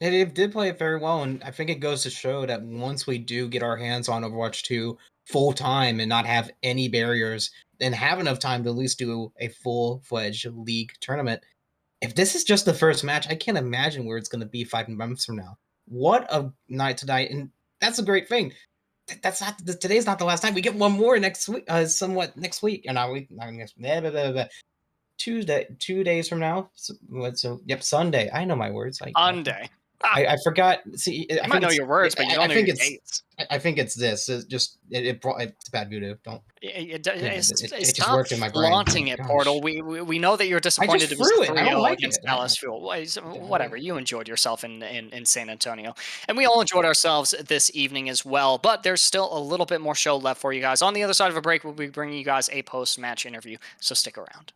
It did play it very well, and I think it goes to show that once we do get our hands on Overwatch 2 full time and not have any barriers, and have enough time to at least do a full-fledged league tournament, if this is just the first match, I can't imagine where it's going to be 5 months from now. What a night tonight, and that's a great thing. That's not today's not the last time. We get one more next week, somewhat next week, and not next. Blah, blah, blah, blah. Tuesday, 2 days from now. So yep, Sunday. I know my words. Sunday. I forgot. See, You might know your words, but you don't know your dates. I think it's this. It's bad voodoo. Don't. It just Stop worked in my brain. flaunting it, Gosh. Portal. We know that you're disappointed to threw lose it. I don't 3-0 like against it. Dallas Fuel. Whatever. You enjoyed yourself in San Antonio. And we all enjoyed ourselves this evening as well. But there's still a little bit more show left for you guys. On the other side of a break, we'll be bringing you guys a post-match interview. So stick around.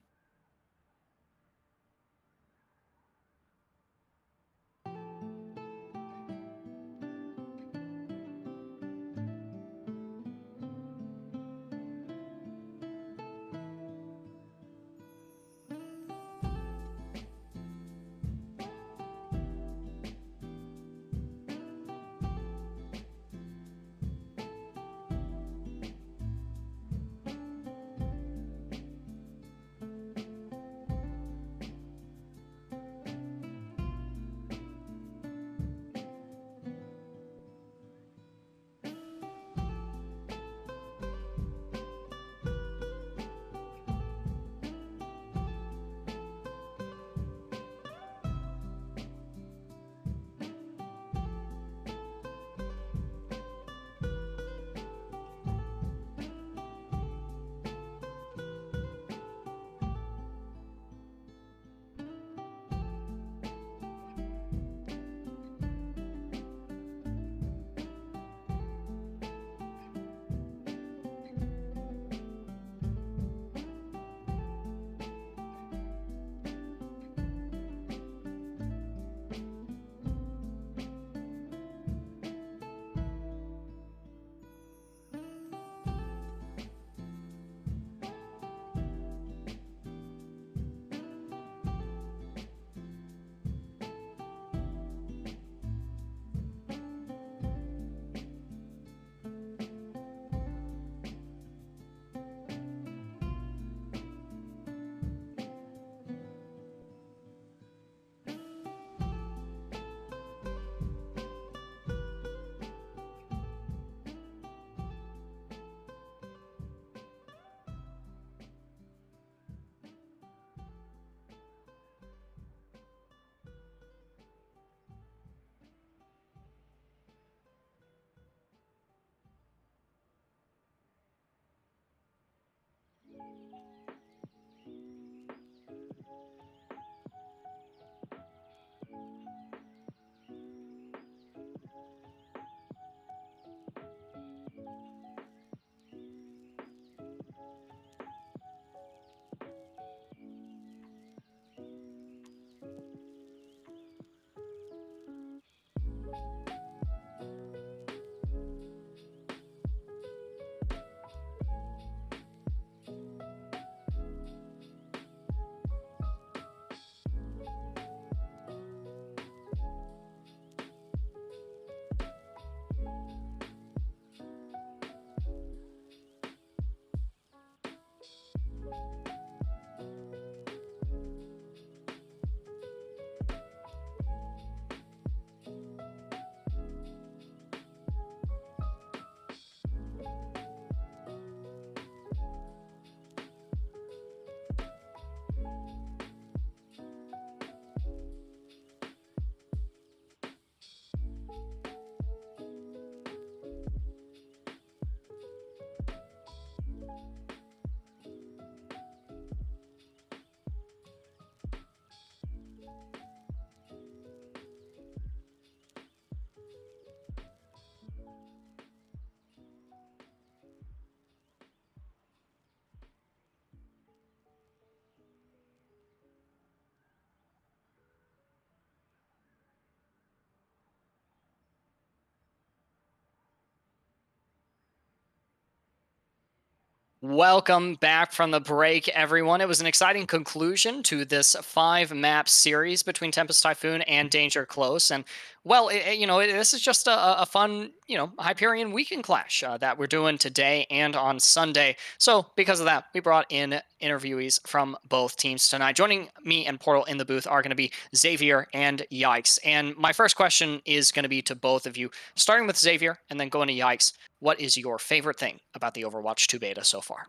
Welcome back from the break, everyone. It was an exciting conclusion to this 5-map series between Tempest, Typhoon, and Danger Close. And Well, this is just a fun, Hyperion weekend clash that we're doing today and on Sunday. So, because of that, we brought in interviewees from both teams tonight. Joining me and Portal in the booth are going to be Xavier and Yikes. And my first question is going to be to both of you, starting with Xavier and then going to Yikes. What is your favorite thing about the Overwatch 2 beta so far?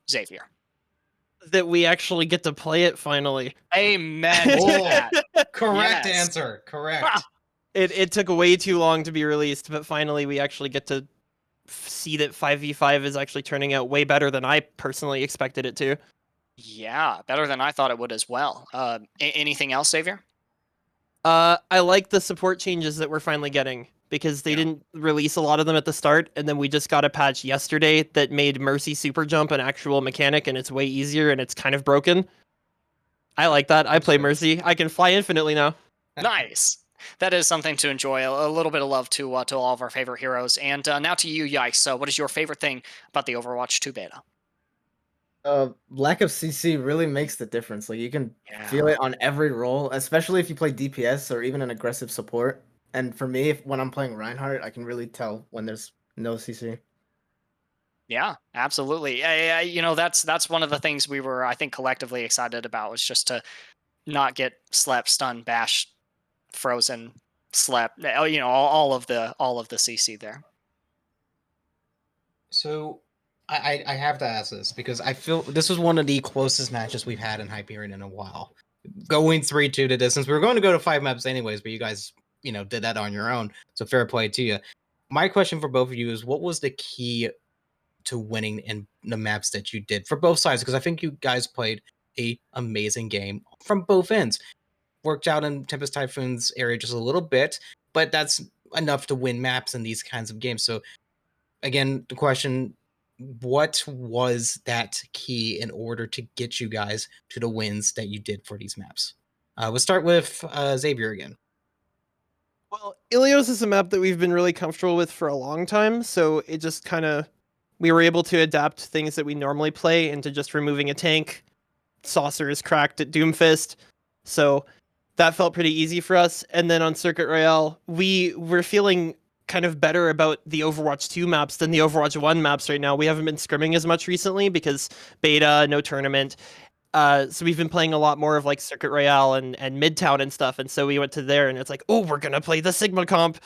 Xavier. That we actually get to play it finally. Amen to Oh. that. Correct Yes. answer. Correct. Ah. It took way too long to be released, but finally we actually get to see that 5v5 is actually turning out way better than I personally expected it to. Yeah, better than I thought it would as well. Anything else, Xavier? I like the support changes that we're finally getting because they didn't release a lot of them at the start, and then we just got a patch yesterday that made Mercy Super Jump an actual mechanic, and it's way easier, and it's kind of broken. I like that. I play Mercy. I can fly infinitely now. Nice. That is something to enjoy. A little bit of love to all of our favorite heroes. And now to you, Yikes. So, what is your favorite thing about the Overwatch 2 beta? Lack of CC really makes the difference. Like you can feel it on every role, especially if you play DPS or even an aggressive support. And for me, when I'm playing Reinhardt, I can really tell when there's no CC. Yeah, absolutely. That's one of the things we were, I think, collectively excited about was just to not get slept, stunned, bashed, frozen, slept. All of the CC there. So I have to ask this because I feel this was one of the closest matches we've had in Hyperion in a while. Going 3-2 to distance. We were going to go to 5 maps anyways, but you guys, did that on your own. So fair play to you. My question for both of you is what was the key to winning in the maps that you did for both sides? Because I think you guys played a amazing game from both ends. Worked out in Tempest Typhoon's area just a little bit, but that's enough to win maps in these kinds of games. So again, the question, what was that key in order to get you guys to the wins that you did for these maps? We'll start with Xavier again. Well, Ilios is a map that we've been really comfortable with for a long time, so it just kind of we were able to adapt things that we normally play into just removing a tank. Saucer is cracked at Doomfist, so that felt pretty easy for us. And then on Circuit Royale, we were feeling kind of better about the Overwatch 2 maps than the Overwatch 1 maps right now. We haven't been scrimming as much recently because beta, no tournament. So we've been playing a lot more of like Circuit Royale and Midtown and stuff. And so we went to there and it's like, oh, we're going to play the Sigma comp.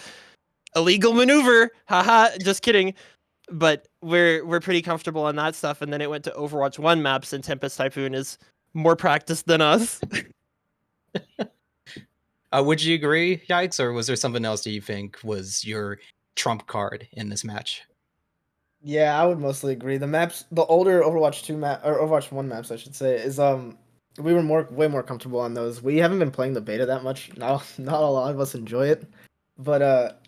Illegal maneuver. Haha, just kidding. But we're pretty comfortable on that stuff. And then it went to Overwatch 1 maps and Tempest Typhoon is more practiced than us. Would you agree, Yikes, or was there something else that you think was your trump card in this match? Yeah, I would mostly agree. The older Overwatch 2 map or Overwatch 1 maps, I should say, is we were way more comfortable on those. We haven't been playing the beta that much. Not a lot of us enjoy it. But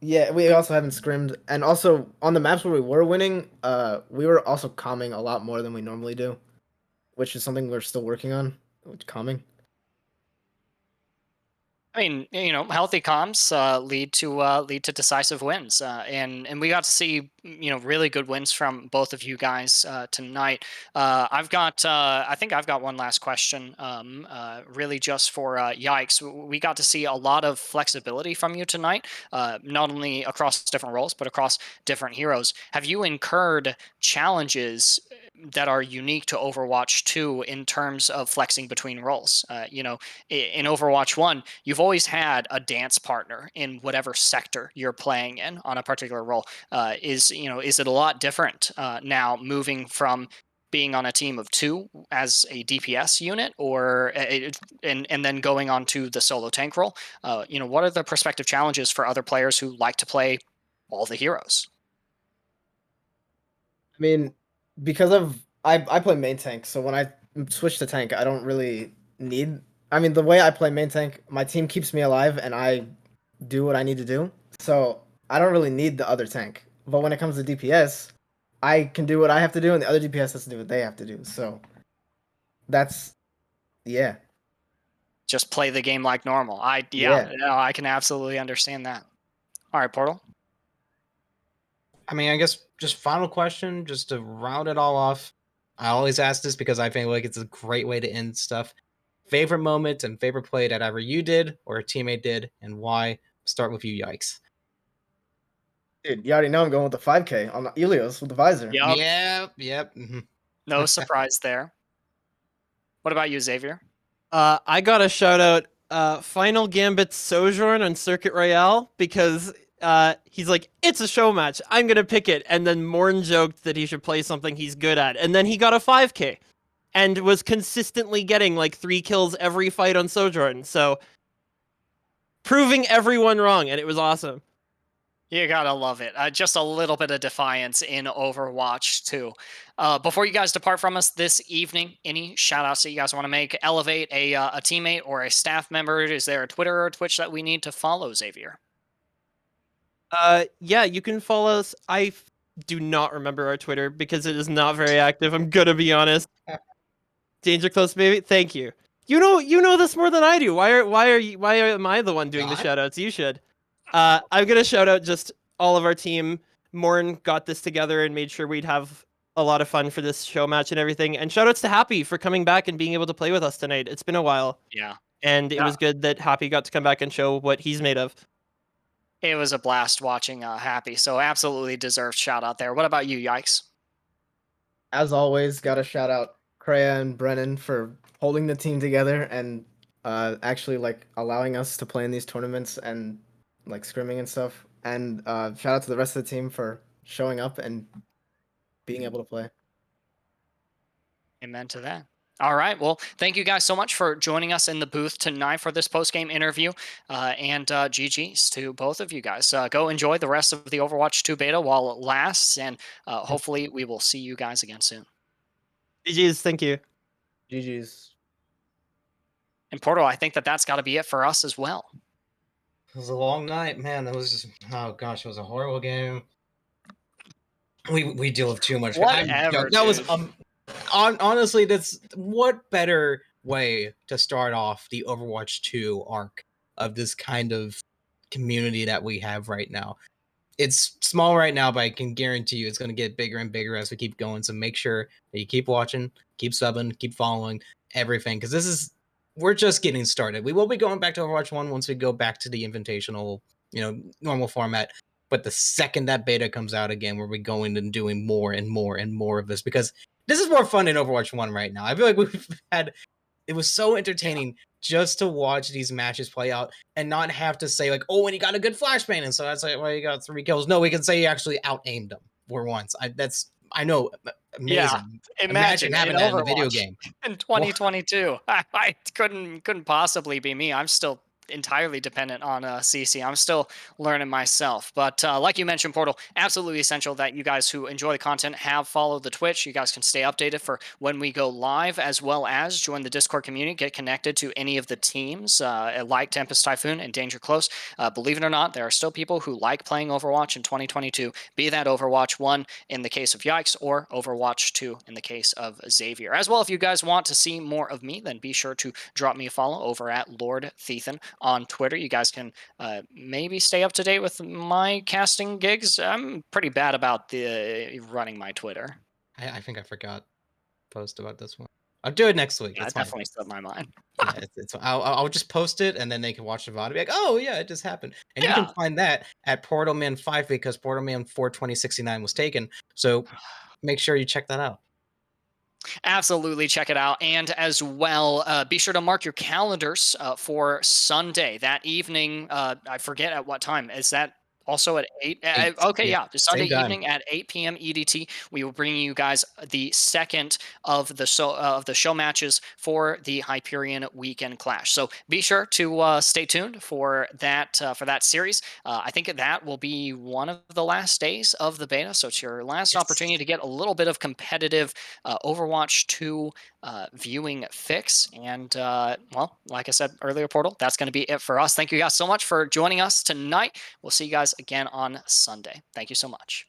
yeah, we also haven't scrimmed, and also on the maps where we were winning, we were also calming a lot more than we normally do, which is something we're still working on. Calming. I mean, healthy comms lead to decisive wins, and we got to see really good wins from both of you guys tonight. I think I've got one last question, really just for Yikes. We got to see a lot of flexibility from you tonight, not only across different roles but across different heroes. Have you incurred challenges that are unique to Overwatch 2 in terms of flexing between roles? In Overwatch 1, you've always had a dance partner in whatever sector you're playing in on a particular role. Is it a lot different now moving from being on a team of 2 as a DPS unit, or and then going on to the solo tank role? What are the prospective challenges for other players who like to play all the heroes? I mean, because I play main tank, so when I switch to tank, I don't really need. I mean, the way I play main tank, my team keeps me alive, and I do what I need to do. So I don't really need the other tank. But when it comes to DPS, I can do what I have to do, and the other DPS has to do what they have to do. So that's yeah. Just play the game like normal. I can absolutely understand that. All right, Portal. I mean, I guess just final question, just to round it all off. I always ask this because I think like it's a great way to end stuff. favorite moment and favorite play that either you did or a teammate did, and why. Start with you, Yikes. Dude, you already know I'm going with the 5K on Ilios with the visor. Yep. Yep. No surprise there. What about you, Xavier? I got to shout out Final Gambit's Sojourn on Circuit Royale because he's like, it's a show match. I'm going to pick it. And then Morn joked that he should play something he's good at. And then he got a 5K and was consistently getting like 3 kills every fight on Sojourn. So proving everyone wrong. And it was awesome. You gotta love it. Just a little bit of defiance in Overwatch 2. Before you guys depart from us this evening, any shout outs that you guys want to make? Elevate a teammate or a staff member? Is there a Twitter or Twitch that we need to follow, Xavier? Yeah, you can follow us. Do not remember our Twitter because it is not very active. I'm gonna be honest. Danger Close, baby. Thank you. You know this more than I do. Why am I the one doing the God. shout outs? You should. I'm gonna shout out just all of our team. Morn got this together and made sure we'd have a lot of fun for this show match and everything. And shout outs to Happy for coming back and being able to play with us tonight. It's been a while. Yeah. And it was good that Happy got to come back and show what he's made of. It was a blast watching Happy, so absolutely deserved shout out there. What about you, Yikes? As always, gotta shout out Kreia and Brennan for holding the team together and actually like allowing us to play in these tournaments and like scrimming and stuff. And shout out to the rest of the team for showing up and being able to play. Amen to that. All right. Well, thank you guys so much for joining us in the booth tonight for this post-game interview. And GG's to both of you guys. Go enjoy the rest of the Overwatch 2 beta while it lasts. And hopefully we will see you guys again soon. GG's, thank you. GG's. And Portal, I think that's got to be it for us as well. It was a long night, man. It was just, oh gosh, it was a horrible game. We deal with too much. Whatever, that was dude. honestly, that's what better way to start off the Overwatch 2 arc of this kind of community that we have right now. It's small right now, but I can guarantee you it's going to get bigger and bigger as we keep going. So make sure that you keep watching, keep subbing, keep following everything, because we're just getting started. We will be going back to Overwatch 1 once we go back to the invitational, normal format. But the second that beta comes out again, we'll be going and doing more and more and more of this, because this is more fun in Overwatch 1 right now. I feel like it was so entertaining just to watch these matches play out and not have to say like, oh, and he got a good flashbang, and so that's like, well, you got 3 kills. No, we can say you actually out-aimed him for once. I know, amazing. Yeah, Imagine having that in the video game. In 2022, I couldn't possibly be me. I'm still entirely dependent on CC. I'm still learning myself. But like you mentioned, Portal, absolutely essential that you guys who enjoy the content have followed the Twitch. You guys can stay updated for when we go live, as well as join the Discord community, get connected to any of the teams like Tempest, Typhoon, and Danger Close. Believe it or not, there are still people who like playing Overwatch in 2022, be that Overwatch 1 in the case of Yikes or Overwatch 2 in the case of Xavier. As well, if you guys want to see more of me, then be sure to drop me a follow over at Lord Thethan on Twitter. You guys can maybe stay up to date with my casting gigs. I'm pretty bad about running my Twitter. I think I forgot to post about this one. I'll do it next week. Yeah, That's it definitely slipped my mind. Yeah, I'll just post it, and then they can watch the VOD and be like, oh yeah, it just happened. And you can find that at Portalman 5 because Portalman 42069 was taken. So make sure you check that out. Absolutely, check it out. And as well, be sure to mark your calendars for Sunday. That evening, I forget at what time. Is that also at 8? Okay, yeah. Sunday evening at 8 p.m. EDT, we will bring you guys the second of the show matches for the Hyperion Weekend Clash. So be sure to stay tuned for that series. I think that will be one of the last days of the beta, so it's your last opportunity to get a little bit of competitive Overwatch 2 viewing fix. And well, like I said earlier, Portal, that's going to be it for us. Thank you guys so much for joining us tonight. We'll see you guys again on Sunday. Thank you so much.